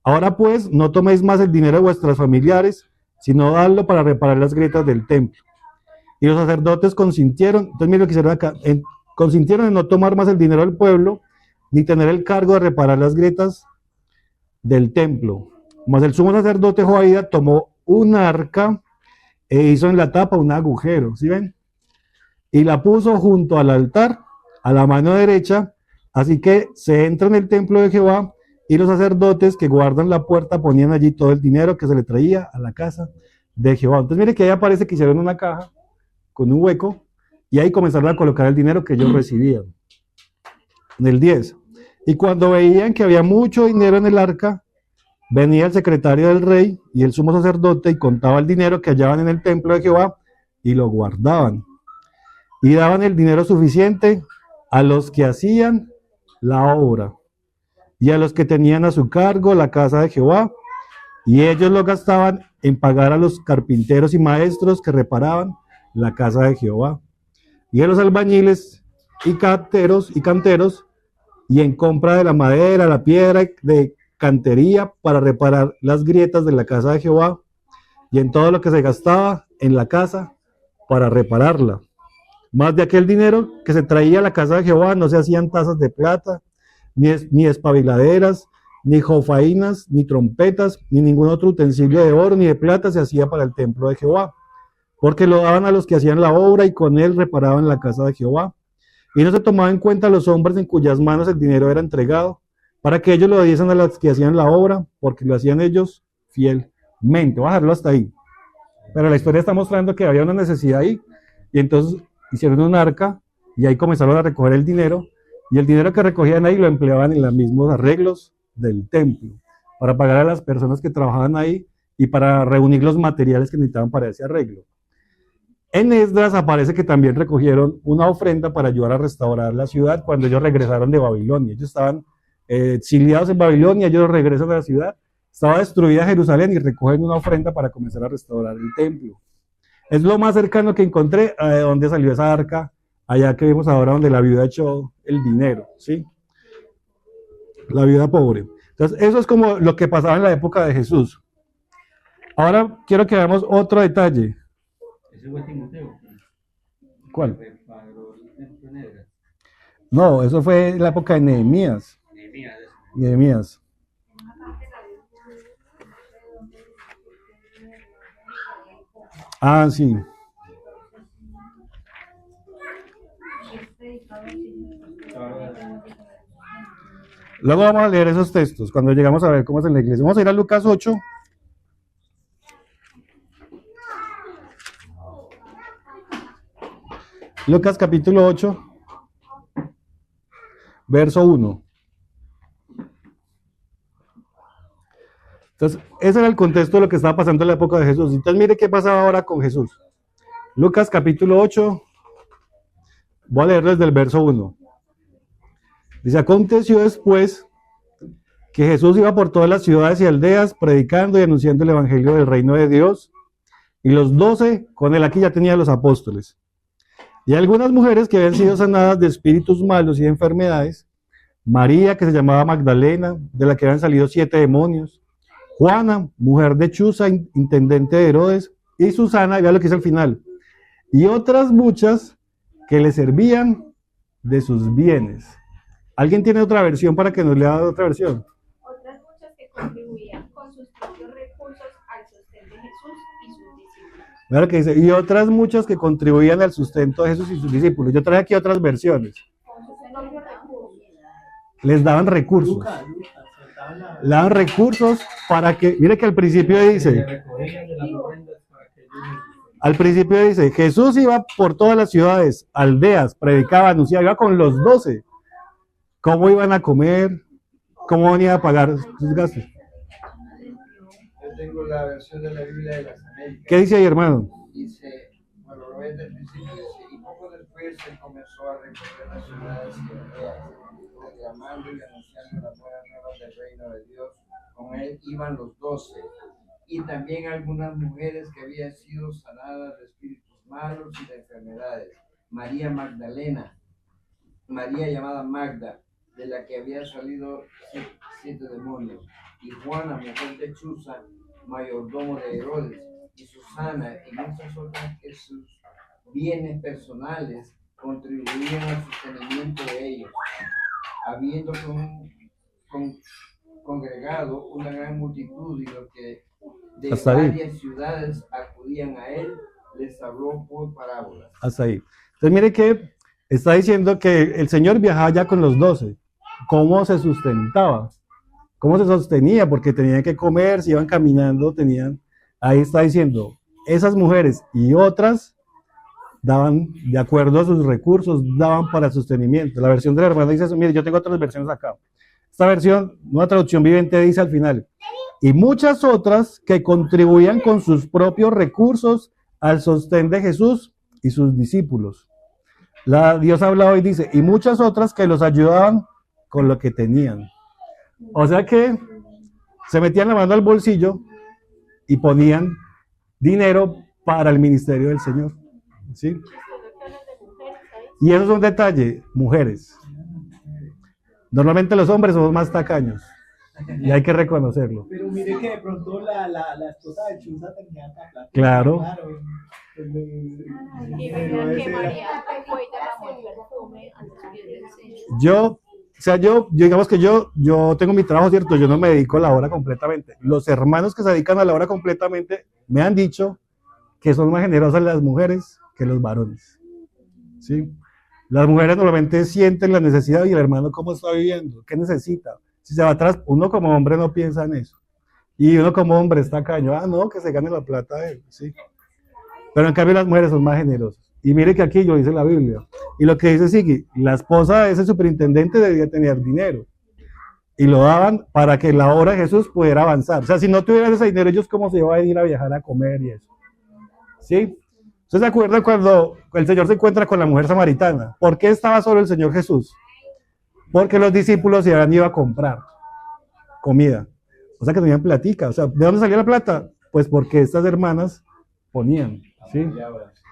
Ahora pues, no toméis más el dinero de vuestras familiares, sino dadlo para reparar las grietas del templo. Y los sacerdotes consintieron, entonces miren lo que hicieron acá, consintieron en no tomar más el dinero del pueblo, ni tener el cargo de reparar las grietas del templo. Mas el sumo sacerdote Joaída tomó un arca e hizo en la tapa un agujero, ¿sí ven? Y la puso junto al altar, a la mano derecha, así que se entra en el templo de Jehová, y los sacerdotes que guardan la puerta ponían allí todo el dinero que se le traía a la casa de Jehová. Entonces mire que ahí aparece que hicieron una caja con un hueco, y ahí comenzaron a colocar el dinero que ellos recibían. En el 10, y cuando veían que había mucho dinero en el arca, venía el secretario del rey y el sumo sacerdote y contaba el dinero que hallaban en el templo de Jehová y lo guardaban. Y daban el dinero suficiente a los que hacían la obra y a los que tenían a su cargo la casa de Jehová, y ellos lo gastaban en pagar a los carpinteros y maestros que reparaban la casa de Jehová, y a los albañiles y canteros, y en compra de la madera, la piedra de cantería para reparar las grietas de la casa de Jehová, y en todo lo que se gastaba en la casa para repararla. Más de aquel dinero que se traía a la casa de Jehová no se hacían tazas de plata, ni espabiladeras, ni jofainas, ni trompetas, ni ningún otro utensilio de oro ni de plata se hacía para el templo de Jehová, porque lo daban a los que hacían la obra y con él reparaban la casa de Jehová. Y no se tomaba en cuenta a los hombres en cuyas manos el dinero era entregado, para que ellos lo diesen a los que hacían la obra, porque lo hacían ellos fielmente. Voy a dejarlo hasta ahí. Pero la historia está mostrando que había una necesidad ahí, y entonces hicieron un arca, y ahí comenzaron a recoger el dinero, y el dinero que recogían ahí lo empleaban en los mismos arreglos del templo, para pagar a las personas que trabajaban ahí, y para reunir los materiales que necesitaban para ese arreglo. En Esdras aparece que también recogieron una ofrenda para ayudar a restaurar la ciudad cuando ellos regresaron de Babilonia. Ellos estaban exiliados en Babilonia, ellos regresan a la ciudad, estaba destruida Jerusalén y recogen una ofrenda para comenzar a restaurar el templo. Es lo más cercano que encontré a de dónde salió esa arca, allá que vemos ahora donde la viuda echó el dinero, ¿sí? La viuda pobre. Entonces, eso es como lo que pasaba en la época de Jesús. Ahora quiero que veamos otro detalle. Ese fue Timoteo. ¿Cuál? Reparó el templo en Esdras. No, eso fue en la época de Nehemías. Nehemías. Ah, sí. Luego vamos a leer esos textos cuando llegamos a ver cómo es en la iglesia. Vamos a ir a Lucas 8. Lucas capítulo 8, verso 1. Entonces, ese era el contexto de lo que estaba pasando en la época de Jesús. Entonces, mire qué pasaba ahora con Jesús. Lucas capítulo 8, voy a leer desde el verso 1. Dice: aconteció después que Jesús iba por todas las ciudades y aldeas predicando y anunciando el evangelio del reino de Dios, y los 12 con él. Aquí ya tenía los apóstoles. Y algunas mujeres que habían sido sanadas de espíritus malos y de enfermedades: María, que se llamaba Magdalena, de la que habían salido 7 demonios; Juana, mujer de Chuza, intendente de Herodes; y Susana, y vea lo que dice al final, y otras muchas que le servían de sus bienes. ¿Alguien tiene otra versión para que nos lea otra versión? Otras muchas que contribuían con sus propios recursos al sustento de Jesús y sus discípulos. Mira lo que dice: y otras muchas que contribuían al sustento de Jesús y sus discípulos. Yo traje aquí otras versiones. Con sus propios recursos. Les daban recursos. Le daban recursos para que, mire que al principio dice, Jesús iba por todas las ciudades, aldeas, predicaba, anunciaba, iba con los 12. ¿Cómo iban a comer? ¿cómo venía a pagar sus gastos? Yo tengo la versión de la Biblia de las Américas. ¿Qué dice ahí, hermano? Dice, bueno, lo ves del principio, dice, y poco después se comenzó a recorrer las ciudades y aldeas, proclamando y anunciando las buenas nuevas del reino de Dios. Con él iban los 12, y también algunas mujeres que habían sido sanadas de espíritus malos y de enfermedades. María Magdalena, María llamada Magda, de la que había salido 7 demonios, y Juana, mujer de Chuza, mayordomo de Herodes, y Susana, y muchas otras que sus bienes personales contribuían al sostenimiento de ellos. Habiendo congregado una gran multitud y los que de Hasta ahí. varias ciudades acudían a él, les habló por parábolas. Hasta ahí. Entonces mire que está diciendo que el Señor viajaba ya con los 12. ¿Cómo se sustentaba? ¿Cómo se sostenía? Porque tenían que comer, si iban caminando, tenían... Ahí está diciendo, esas mujeres y otras daban, de acuerdo a sus recursos, daban para el sostenimiento. La versión de la hermana dice eso. Mire, yo tengo otras versiones acá. Esta versión, una traducción viviente, dice al final, y muchas otras que contribuían con sus propios recursos al sostén de Jesús y sus discípulos. Dios habla hoy, dice, y muchas otras que los ayudaban con lo que tenían. O sea que se metían la mano al bolsillo y ponían dinero para el ministerio del Señor. ¿Sí? Y eso es un detalle, mujeres. Normalmente los hombres somos más tacaños y hay que reconocerlo. Pero mire que de pronto la esposa de Chuza tenía plata. Claro. Y vean que María fue y derramó el perfume a los pies del Señor. Yo digamos que yo tengo mi trabajo, ¿cierto? Yo no me dedico a la obra completamente. Los hermanos que se dedican a la obra completamente me han dicho que son más generosas las mujeres que los varones. ¿Sí? Las mujeres normalmente sienten la necesidad y el hermano cómo está viviendo, qué necesita. Si se va atrás, uno como hombre no piensa en eso. Y uno como hombre está caño, no, que se gane la plata de él, ¿sí? Pero en cambio las mujeres son más generosas. Y mire que aquí lo dice la Biblia. Y lo que dice Sigui, la esposa de ese superintendente debía tener dinero. Y lo daban para que la obra de Jesús pudiera avanzar. O sea, si no tuvieran ese dinero, ellos cómo se iban a ir a viajar a comer y eso. ¿Sí? ¿Ustedes se acuerdan cuando el Señor se encuentra con la mujer samaritana? ¿Por qué estaba solo el Señor Jesús? Porque los discípulos se habían ido a comprar comida. O sea que tenían platica. O sea, ¿de dónde salía la plata? Pues porque estas hermanas ponían, ¿sí?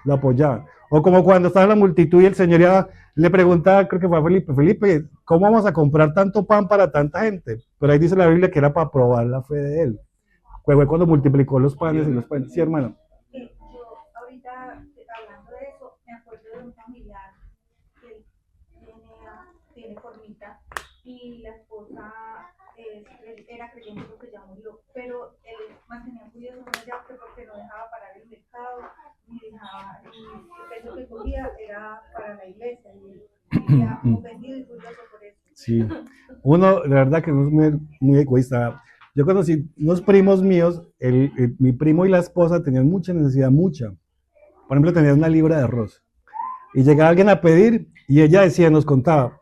La apoyaban. O como cuando estaba la multitud y el Señor ya le preguntaba, creo que fue a Felipe, ¿cómo vamos a comprar tanto pan para tanta gente? Pero ahí dice la Biblia que era para probar la fe de él. Fue cuando multiplicó los panes y los panes. Sí, hermano. Yo ahorita, hablando de eso, me acuerdo de un familiar que tiene formita y la esposa era creyente porque ya murió, pero él mantenía curioso con ella porque no dejaba parar el mercado, ni dejaba, y el peso que cogía era para la iglesia, y vivía ofendido y curioso por eso. Sí, uno, la verdad que no es muy egoísta. Yo conocí unos primos míos, mi primo y la esposa tenían mucha necesidad, mucha. Por ejemplo, tenían una libra de arroz. Y llegaba alguien a pedir y ella decía, nos contaba,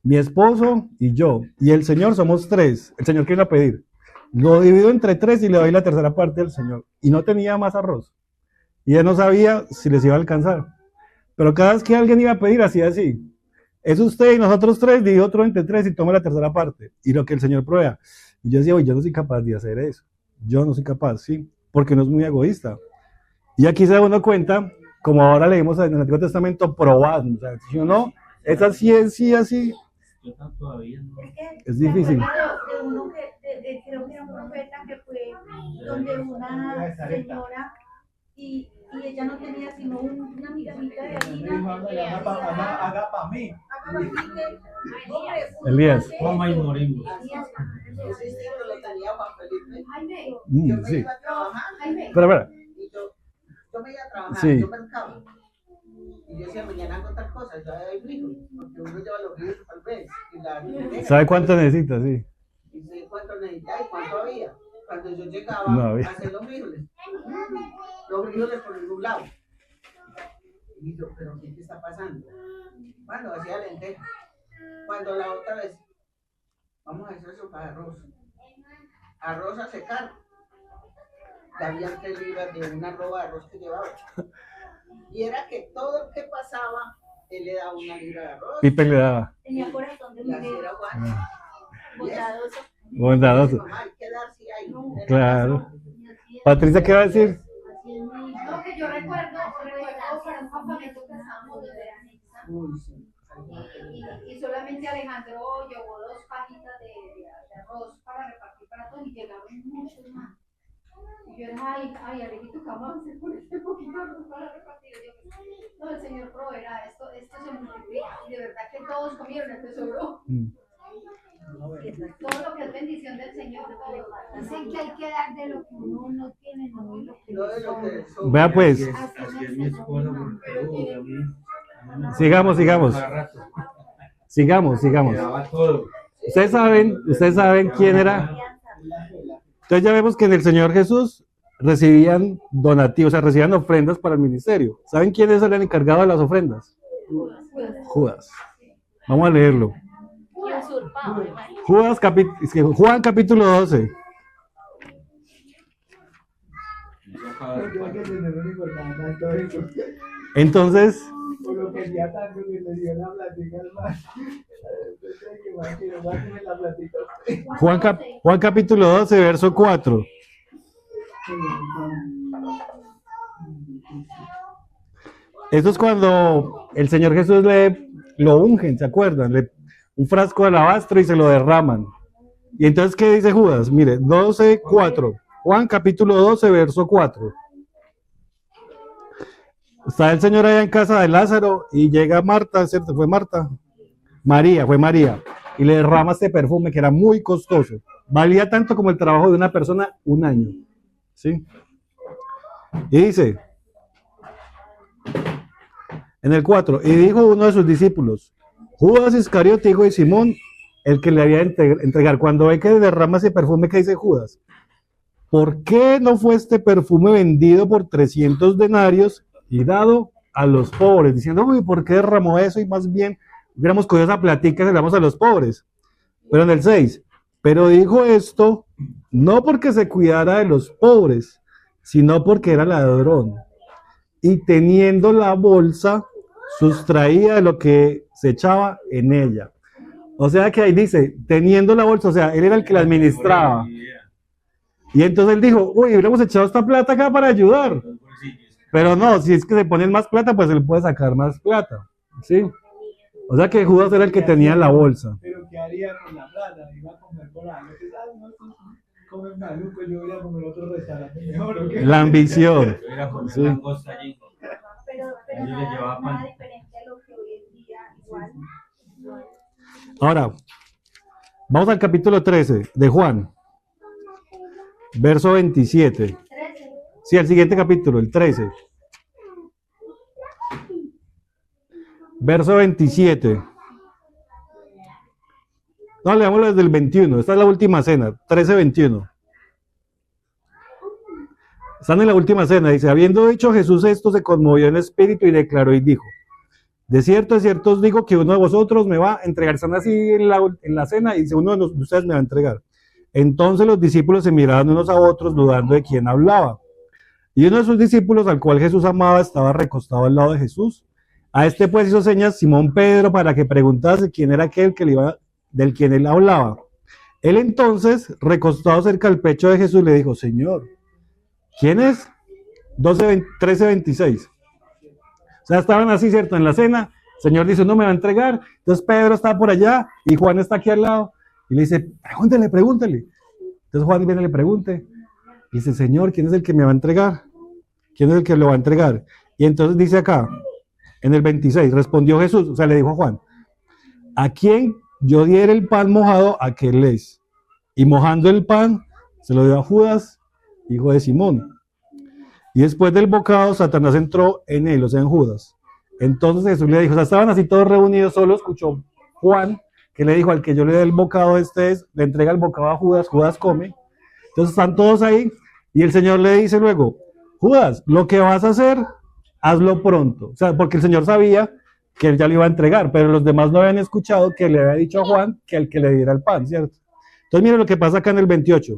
mi esposo y yo, y el Señor somos 3. El Señor quiere a pedir. Lo divido entre 3 y le doy la tercera parte al Señor. Y no tenía más arroz. Y ella no sabía si les iba a alcanzar. Pero cada vez que alguien iba a pedir, hacía así. Es usted y nosotros 3, divide otro entre 3 y toma la tercera parte. Y lo que el Señor provea. Y yo decía, oye, yo no soy capaz de hacer eso. Yo no soy capaz, sí. Porque no es muy egoísta. Y aquí se da uno cuenta, como ahora leímos en el Antiguo Testamento, probad. O sea, si uno es así, así. Yo todavía no. Es difícil. De uno que creo que era un profeta que fue donde una señora y ella no tenía sino una migajita de harina. Haga para mí. Elías. Coma y morimos. Ese libro lo tenía Juan Felipe. Sí. Yo me iba a trabajar. Pero, Y yo me iba a trabajar, Sí. yo mercaba. Y yo decía, mañana hago tal cosa, yo hay frijos, porque uno lleva los frijos al vez. Y la ¿sabe cuánto necesita? Sí. Dice, ¿cuánto necesitaba y cuánto había? Cuando yo llegaba No había. a hacer los frijoles por ningún lado. Y yo, ¿pero qué está pasando? Bueno, hacía lentejas. Cuando la otra vez, vamos a hacer sopa de arroz. Arroz a secar. Le habían 3 libras de una roba de arroz que llevaba. Y era que todo el que pasaba, él le daba 1 libra de arroz. Pipe le daba. Tenía corazón de Y así mujer, era Juan. bondadoso. Bondadoso. Mamá, hay que dar sí ahí. Claro. Patricia, ¿qué va a decir? Lo que yo recuerdo para un campamento que estábamos desde Anexa, Uy, sí. y solamente Alejandro llevó 2 pajitas de arroz para repartir para todos y llegaron muchos más. Y yo era, ay, Alejito, ¿qué vamos a hacer con este poquito de arroz para repartir? Y yo, no, el Señor proveerá, esto se multiplica. Y de verdad que todos comieron, el tesoro. Todo lo que es bendición del Señor. Dicen que hay que dar de lo que uno no tiene, no de lo que No de lo que son. Vea pues, Así es mi esposa, porque a mí sigamos. cada rato Sigamos. me daba todo. Ustedes saben quién era. Entonces ya vemos que en el Señor Jesús recibían donativos, o sea, recibían ofrendas para el ministerio. ¿Saben quién es el encargado de las ofrendas? Judas. Vamos a leerlo. Y usurpado, me imagino. Juan capítulo 12. Creo que tener una importancia tanto eso. Entonces, Por lo que ya tanto que le dio la plática al más. Que va a comer la plática. Juan capítulo 12, verso 4. Esto es cuando el Señor Jesús lo ungen, ¿se acuerdan? Un frasco de alabastro y se lo derraman. Y entonces, ¿qué dice Judas? Mire, 12, 4. Juan capítulo 12, verso 4. Está el Señor allá en casa de Lázaro y llega Marta, ¿cierto? ¿Fue Marta? Fue María. Y le derrama este perfume que era muy costoso. Valía tanto como el trabajo de una persona 1 año. ¿Sí? Y dice, en el 4, y dijo uno de sus discípulos, Judas Iscariote, hijo de Simón, el que le había entregar. Cuando ve que derrama ese perfume, ¿qué dice Judas? ¿Por qué no fue este perfume vendido por 300 denarios y dado a los pobres? Diciendo, uy, ¿por qué derramó eso? Y más bien hubiéramos cogido esa platica y se la damos a los pobres. Pero en el 6, pero dijo esto no porque se cuidara de los pobres, sino porque era ladrón. Y teniendo la bolsa, sustraía de lo que se echaba en ella. O sea que ahí dice, teniendo la bolsa, o sea, él era el que la administraba. Y entonces él dijo, uy, hubiéramos echado esta plata acá para ayudar. Pero no, si es que se ponen más plata, pues él puede sacar más plata. ¿Sí? O sea que Judas era el que tenía la bolsa. Pero ¿qué haría con la plata? Iba a comer por algo. No, comen maluco, yo voy a comer otro restaurante mejor. ¿O qué? La ambición. Yo era por Sí. langosta allí. Pero Yo le llevaba nada pan. diferente a lo que hoy en día igual. Ahora, vamos al capítulo 13 de Juan, verso 27. Sí, el siguiente capítulo, el 13. Verso 27. No, leámoslo desde el 21. Esta es la última cena, 13:21. Están en la última cena. Dice, habiendo dicho Jesús esto, se conmovió en espíritu y declaró y dijo, de cierto os digo que uno de vosotros me va a entregar. Están así en la cena y dice, uno de ustedes me va a entregar. Entonces los discípulos se miraban unos a otros dudando de quién hablaba. Y uno de sus discípulos, al cual Jesús amaba, estaba recostado al lado de Jesús. A este pues hizo señas Simón Pedro para que preguntase quién era aquel del quien él hablaba. Él entonces, recostado cerca del pecho de Jesús, le dijo, Señor, ¿quién es? 13:26. O sea, estaban así, ¿cierto? En la cena, el Señor dice, no me va a entregar. Entonces Pedro está por allá y Juan está aquí al lado. Y le dice, pregúntele. Entonces Juan viene y le pregunte. Y dice, Señor, ¿quién es el que me va a entregar? ¿Quién es el que lo va a entregar? Y entonces dice acá, en el 26, respondió Jesús, o sea, le dijo a Juan, a quien yo diera el pan mojado, aquel es. Y mojando el pan, se lo dio a Judas, hijo de Simón. Y después del bocado, Satanás entró en él, o sea, en Judas. Entonces Jesús le dijo, o sea, estaban así todos reunidos, solo escuchó Juan, que le dijo, al que yo le dé el bocado, le entrega el bocado a Judas, Judas come. Entonces están todos ahí, y el Señor le dice luego, Judas, lo que vas a hacer, hazlo pronto. O sea, porque el Señor sabía que él ya le iba a entregar, pero los demás no habían escuchado que le había dicho a Juan que el que le diera el pan, ¿cierto? Entonces mire lo que pasa acá en el 28.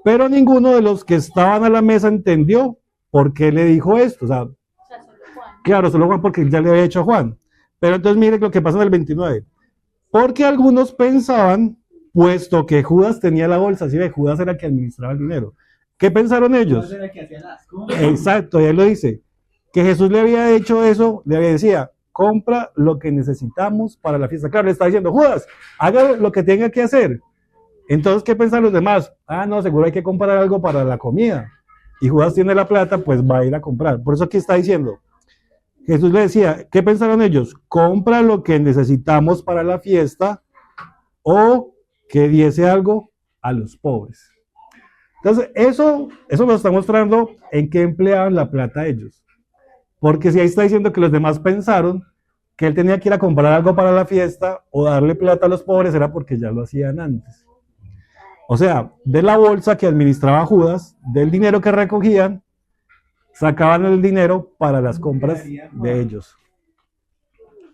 Pero ninguno de los que estaban a la mesa entendió por qué le dijo esto. O sea, solo Juan. claro, solo Juan porque ya le había dicho a Juan. Pero entonces mire lo que pasa en el 29. Porque algunos pensaban, puesto que Judas tenía la bolsa, ¿sí ve? Judas era el que administraba el dinero. ¿Qué pensaron ellos? Era el que hacía las compras. Exacto, y él lo dice, que Jesús le había hecho eso, le había decía, compra lo que necesitamos para la fiesta. Claro, le está diciendo, Judas, haga lo que tenga que hacer. Entonces, ¿qué piensan los demás? Ah, no, seguro hay que comprar algo para la comida. Y Judas tiene la plata, pues va a ir a comprar. Por eso aquí está diciendo, Jesús le decía, ¿qué pensaron ellos? Compra lo que necesitamos para la fiesta o que diese algo a los pobres. Entonces, eso nos está mostrando en qué empleaban la plata ellos. Porque si ahí está diciendo que los demás pensaron que él tenía que ir a comprar algo para la fiesta o darle plata a los pobres, era porque ya lo hacían antes. O sea, de la bolsa que administraba Judas, del dinero que recogían, sacaban el dinero para las compras de ellos.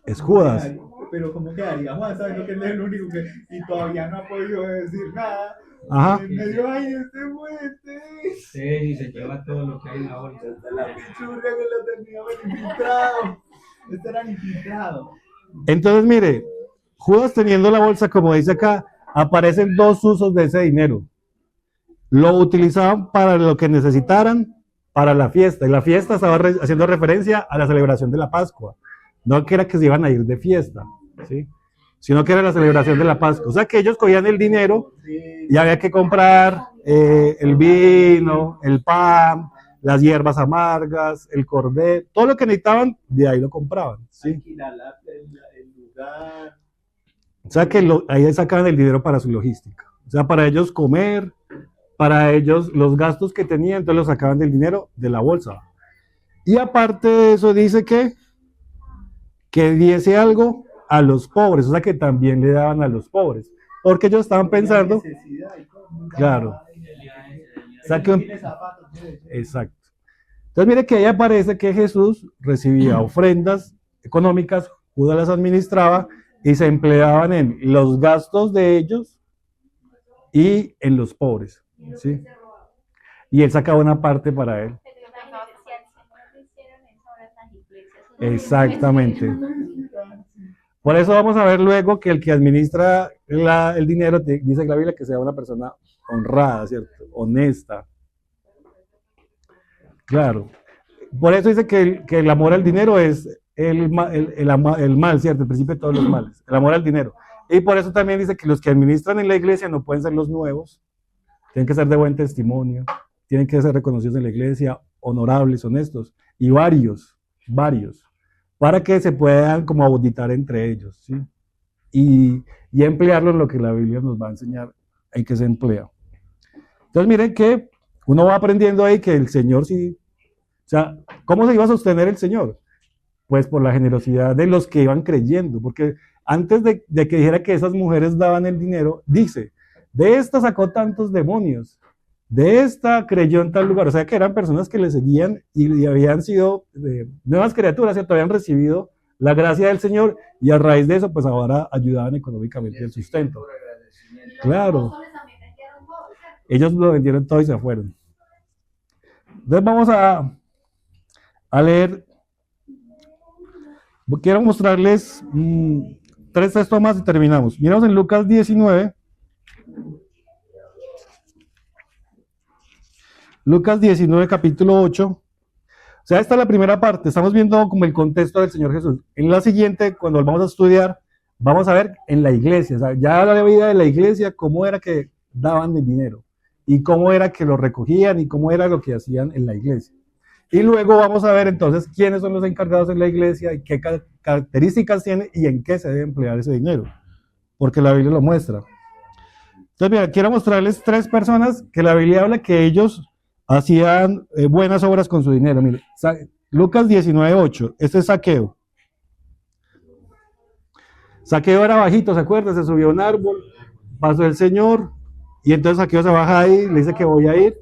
Es Judas. Pero ¿cómo quedaría Juan sabiendo que él es el único que y todavía no ha podido decir nada? Ajá. En medio, ay, este muerte. Sí, y se lleva todo lo que hay en la bolsa. La pichurria que lo tenía infiltrado. Este era infiltrado. Entonces, mire, Judas teniendo la bolsa, como dice acá, aparecen dos usos de ese dinero. Lo utilizaban para lo que necesitaran para la fiesta. Y la fiesta estaba haciendo referencia a la celebración de la Pascua. No que era que se iban a ir de fiesta, ¿sí? Sino que era la celebración de la Pascua. O sea que ellos cogían el dinero y había que comprar el vino, el pan, las hierbas amargas, el cordero, todo lo que necesitaban, de ahí lo compraban, ¿sí? Alquilar el lugar. O sea que ahí sacaban el dinero para su logística. O sea, para ellos comer, para ellos los gastos que tenían, entonces los sacaban del dinero de la bolsa. Y aparte de eso dice que diese algo a los pobres, o sea que también le daban a los pobres, porque ellos estaban pensando, claro, o sea que, exacto. Entonces mire que ahí aparece que Jesús recibía ofrendas económicas, Judas las administraba y se empleaban en los gastos de ellos y en los pobres, ¿sí? Y él sacaba una parte para él. Exactamente. Por eso vamos a ver luego que el que administra el dinero, dice la Biblia, que sea una persona honrada, ¿cierto? Honesta. Claro. Por eso dice que el amor al dinero es el mal, ¿cierto? El principio de todos los males. El amor al dinero. Y por eso también dice que los que administran en la iglesia no pueden ser los nuevos. Tienen que ser de buen testimonio. Tienen que ser reconocidos en la iglesia, honorables, honestos. Y varios. Para que se puedan como auditar entre ellos, ¿sí? Y emplearlo en lo que la Biblia nos va a enseñar en que se emplea. Entonces miren que uno va aprendiendo ahí que el Señor sí, o sea, ¿cómo se iba a sostener el Señor? Pues por la generosidad de los que iban creyendo, porque antes de que dijera que esas mujeres daban el dinero, dice, de esta sacó tantos demonios, de esta creyó en tal lugar, o sea que eran personas que le seguían y habían sido nuevas criaturas, ¿cierto? Habían recibido la gracia del Señor y a raíz de eso pues ahora ayudaban económicamente el sustento. Claro, ellos lo vendieron todo y se fueron. Entonces vamos a leer, quiero mostrarles 3 textos más y terminamos. Miramos en Lucas 19. Lucas 19, capítulo 8. O sea, esta es la primera parte. Estamos viendo como el contexto del Señor Jesús. En la siguiente, cuando vamos a estudiar, vamos a ver en la iglesia. O sea, ya la vida de la iglesia, cómo era que daban el dinero. Y cómo era que lo recogían y cómo era lo que hacían en la iglesia. Y luego vamos a ver entonces quiénes son los encargados en la iglesia y qué características tiene y en qué se debe emplear ese dinero. Porque la Biblia lo muestra. Entonces, mira, quiero mostrarles 3 personas que la Biblia habla que ellos hacían buenas obras con su dinero. Mire, Lucas 19:8, este es Zaqueo. Zaqueo era bajito, ¿se acuerdan? Se subió a un árbol, pasó el Señor, y entonces Zaqueo se baja ahí, le dice que voy a ir.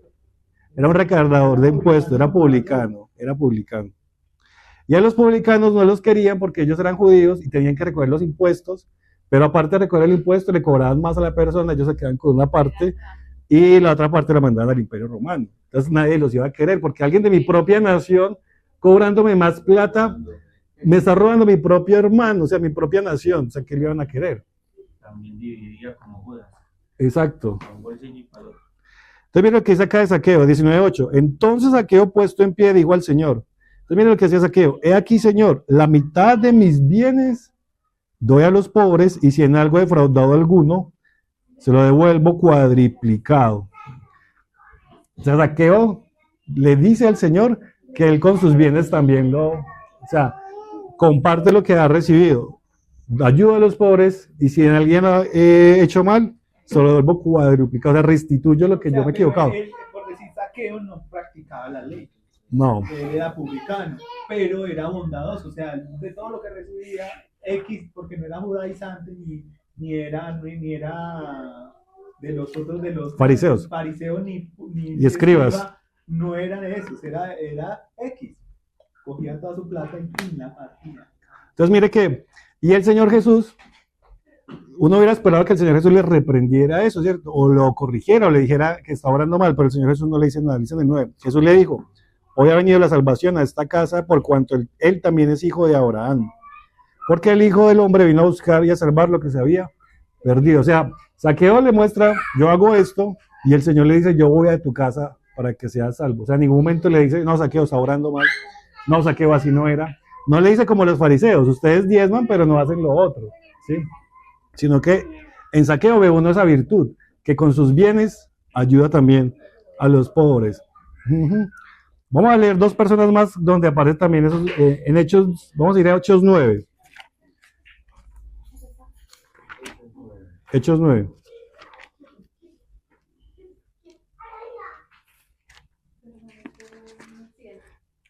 Era un recaudador de impuestos, era publicano. Y a los publicanos no los querían porque ellos eran judíos y tenían que recoger los impuestos, pero aparte de recoger el impuesto, le cobraban más a la persona, ellos se quedaban con una parte y la otra parte la mandaban al Imperio Romano. Entonces nadie los iba a querer, porque alguien de mi propia nación, cobrándome más plata, me está robando mi propio hermano, o sea, mi propia nación, o sea, ¿qué le iban a querer? También dividía como Judas, Exacto. para un bolsillo y para el otro. Entonces mira lo que dice acá de Zaqueo, 19:8. Entonces Zaqueo, puesto en pie, dijo al Señor. Entonces mira lo que decía Zaqueo. He aquí, Señor, la mitad de mis bienes doy a los pobres, y si en algo he defraudado a alguno, se lo devuelvo cuadriplicado. O sea, Zaqueo le dice al Señor que él con sus bienes también o sea, comparte lo que ha recibido. Ayuda a los pobres, y si en alguien he hecho mal, se lo devuelvo cuadruplicado. O sea, restituyo lo que yo me he equivocado. Él, por decir Zaqueo, no practicaba la ley. No. Él era publicano, pero era bondadoso. O sea, de todo lo que recibía X, porque no era judaizante ni era de los otros, de los Fariseos ni y escribas. No eran esos, era X. Cogía toda su plata y la partida. Entonces mire que, y el Señor Jesús, uno hubiera esperado que el Señor Jesús le reprendiera eso, ¿cierto? O lo corrigiera, o le dijera que está orando mal, pero el Señor Jesús no le dice nada, le dice en el 9. Jesús le dijo, hoy ha venido la salvación a esta casa por cuanto él también es hijo de Abraham. Porque el Hijo del Hombre vino a buscar y a salvar lo que se había perdido. O sea, Zaqueo le muestra, yo hago esto, y el Señor le dice, yo voy a tu casa para que seas salvo. O sea, en ningún momento le dice, no, Zaqueo está orando mal, no, Zaqueo así no era. No le dice como los fariseos, ustedes diezman, pero no hacen lo otro, ¿sí? Sino que en Zaqueo ve uno esa virtud, que con sus bienes ayuda también a los pobres. Vamos a leer dos personas más donde aparece también esos, en Hechos, vamos a ir a Hechos 9. Hechos 9.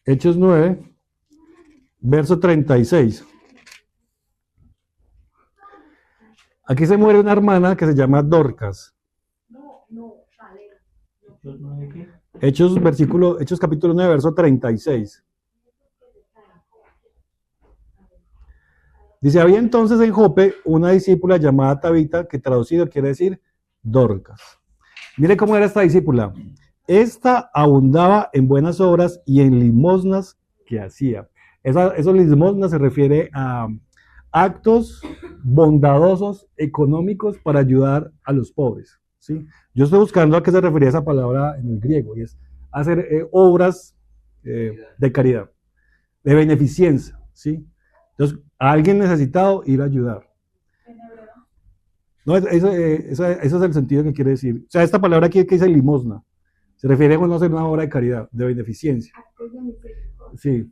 Hechos 9, verso 36. Aquí se muere una hermana que se llama Dorcas. Hechos capítulo 9, verso 36. Dice, había entonces en Jope una discípula llamada Tabita, que traducido quiere decir Dorcas. Mire cómo era esta discípula. Esta abundaba en buenas obras y en limosnas que hacía. Esos limosnas se refiere a actos bondadosos, económicos para ayudar a los pobres, ¿sí? Yo estoy buscando a qué se refería esa palabra en el griego, y es hacer obras de caridad, de beneficencia, ¿sí? Entonces, a alguien necesitado ir a ayudar. No, eso es el sentido que quiere decir. O sea, esta palabra aquí que dice limosna, se refiere a no hacer una obra de caridad, de beneficencia. Sí,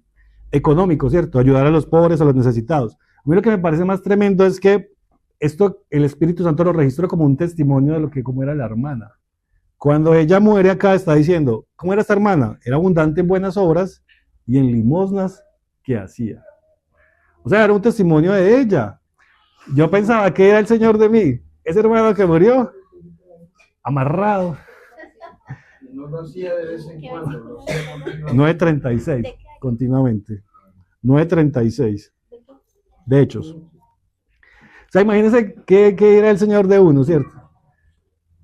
económico, ¿cierto? Ayudar a los pobres, a los necesitados. A mí lo que me parece más tremendo es que esto, el Espíritu Santo lo registró como un testimonio de lo que, cómo era la hermana. Cuando ella muere acá, está diciendo, ¿cómo era esta hermana? Era abundante en buenas obras y en limosnas que hacía. O sea, era un testimonio de ella. Yo pensaba que era el Señor de mí. Ese hermano que murió, amarrado. No lo hacía de vez en cuando, lo hacía continuamente. 9:36, continuamente. 9:36. De Hechos. O sea, imagínense que era el Señor de uno, ¿cierto?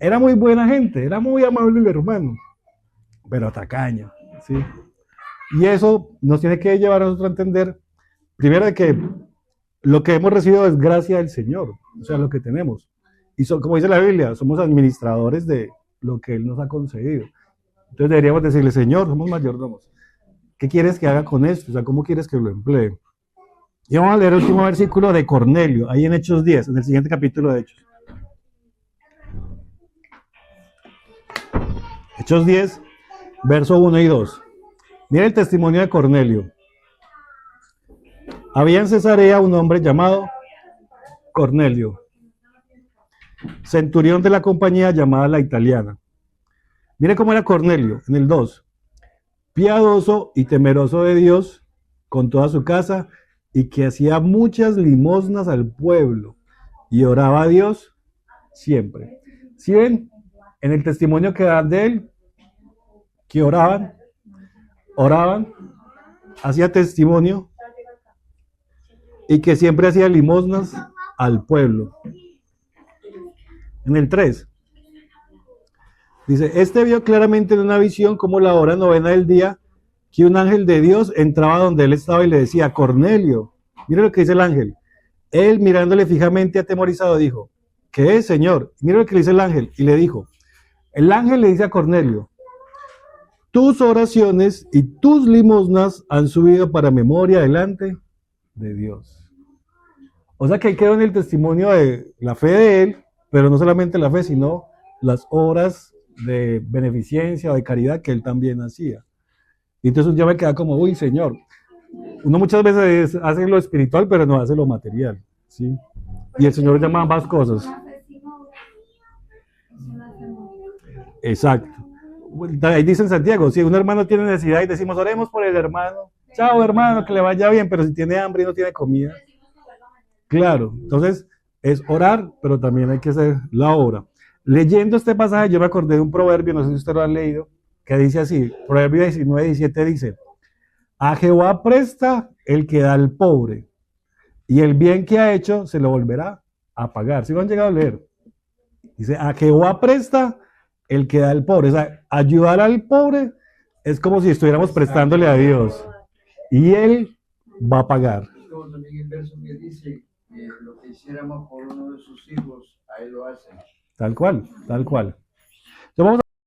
Era muy buena gente, era muy amable el hermano, pero tacaño, ¿sí? Y eso nos tiene que llevar a nosotros a entender, primero, de que lo que hemos recibido es gracia del Señor, o sea, lo que tenemos. Y como dice la Biblia, somos administradores de lo que Él nos ha concedido. Entonces deberíamos decirle, Señor, somos mayordomos. ¿Qué quieres que haga con esto? O sea, ¿cómo quieres que lo emplee? Y vamos a leer el último versículo de Cornelio, ahí en Hechos 10, en el siguiente capítulo de Hechos. Hechos 10, verso 1 y 2. Mira el testimonio de Cornelio. Había en Cesarea un hombre llamado Cornelio, centurión de la compañía llamada La Italiana. Mire cómo era Cornelio, en el 2. Piadoso y temeroso de Dios con toda su casa, y que hacía muchas limosnas al pueblo y oraba a Dios siempre. ¿Sí ven? En el testimonio que dan de él, que oraban, hacía testimonio y que siempre hacía limosnas al pueblo. En el 3. Dice, este vio claramente en una visión como la hora novena del día, que un ángel de Dios entraba donde él estaba y le decía, Cornelio. Mire lo que dice el ángel. Él, mirándole fijamente atemorizado, dijo, ¿qué es, Señor? Mire lo que le dice el ángel. Y le dijo, el ángel le dice a Cornelio, tus oraciones y tus limosnas han subido para memoria delante de Dios. O sea que ahí quedó en el testimonio de la fe de él, pero no solamente la fe, sino las obras de beneficencia o de caridad que él también hacía. Y entonces yo me quedaba como, uy, Señor, uno muchas veces hace lo espiritual, pero no hace lo material, ¿sí? Y el Señor llama ambas cosas. Exacto. Ahí dice en Santiago, si un hermano tiene necesidad y decimos, oremos por el hermano, chao hermano, que le vaya bien, pero si tiene hambre y no tiene comida. Claro, entonces es orar, pero también hay que hacer la obra. Leyendo este pasaje, yo me acordé de un proverbio, no sé si usted lo ha leído, que dice así, Proverbio 19:17 dice, a Jehová presta el que da al pobre, y el bien que ha hecho se lo volverá a pagar. ¿Sí lo han llegado a leer? Dice, a Jehová presta el que da al pobre. O sea, ayudar al pobre es como si estuviéramos prestándole a Dios, y Él va a pagar. Como también el verso que dice, lo que hiciéramos por uno de sus hijos, a él lo hacen. Tal cual, tal cual. Entonces vamos a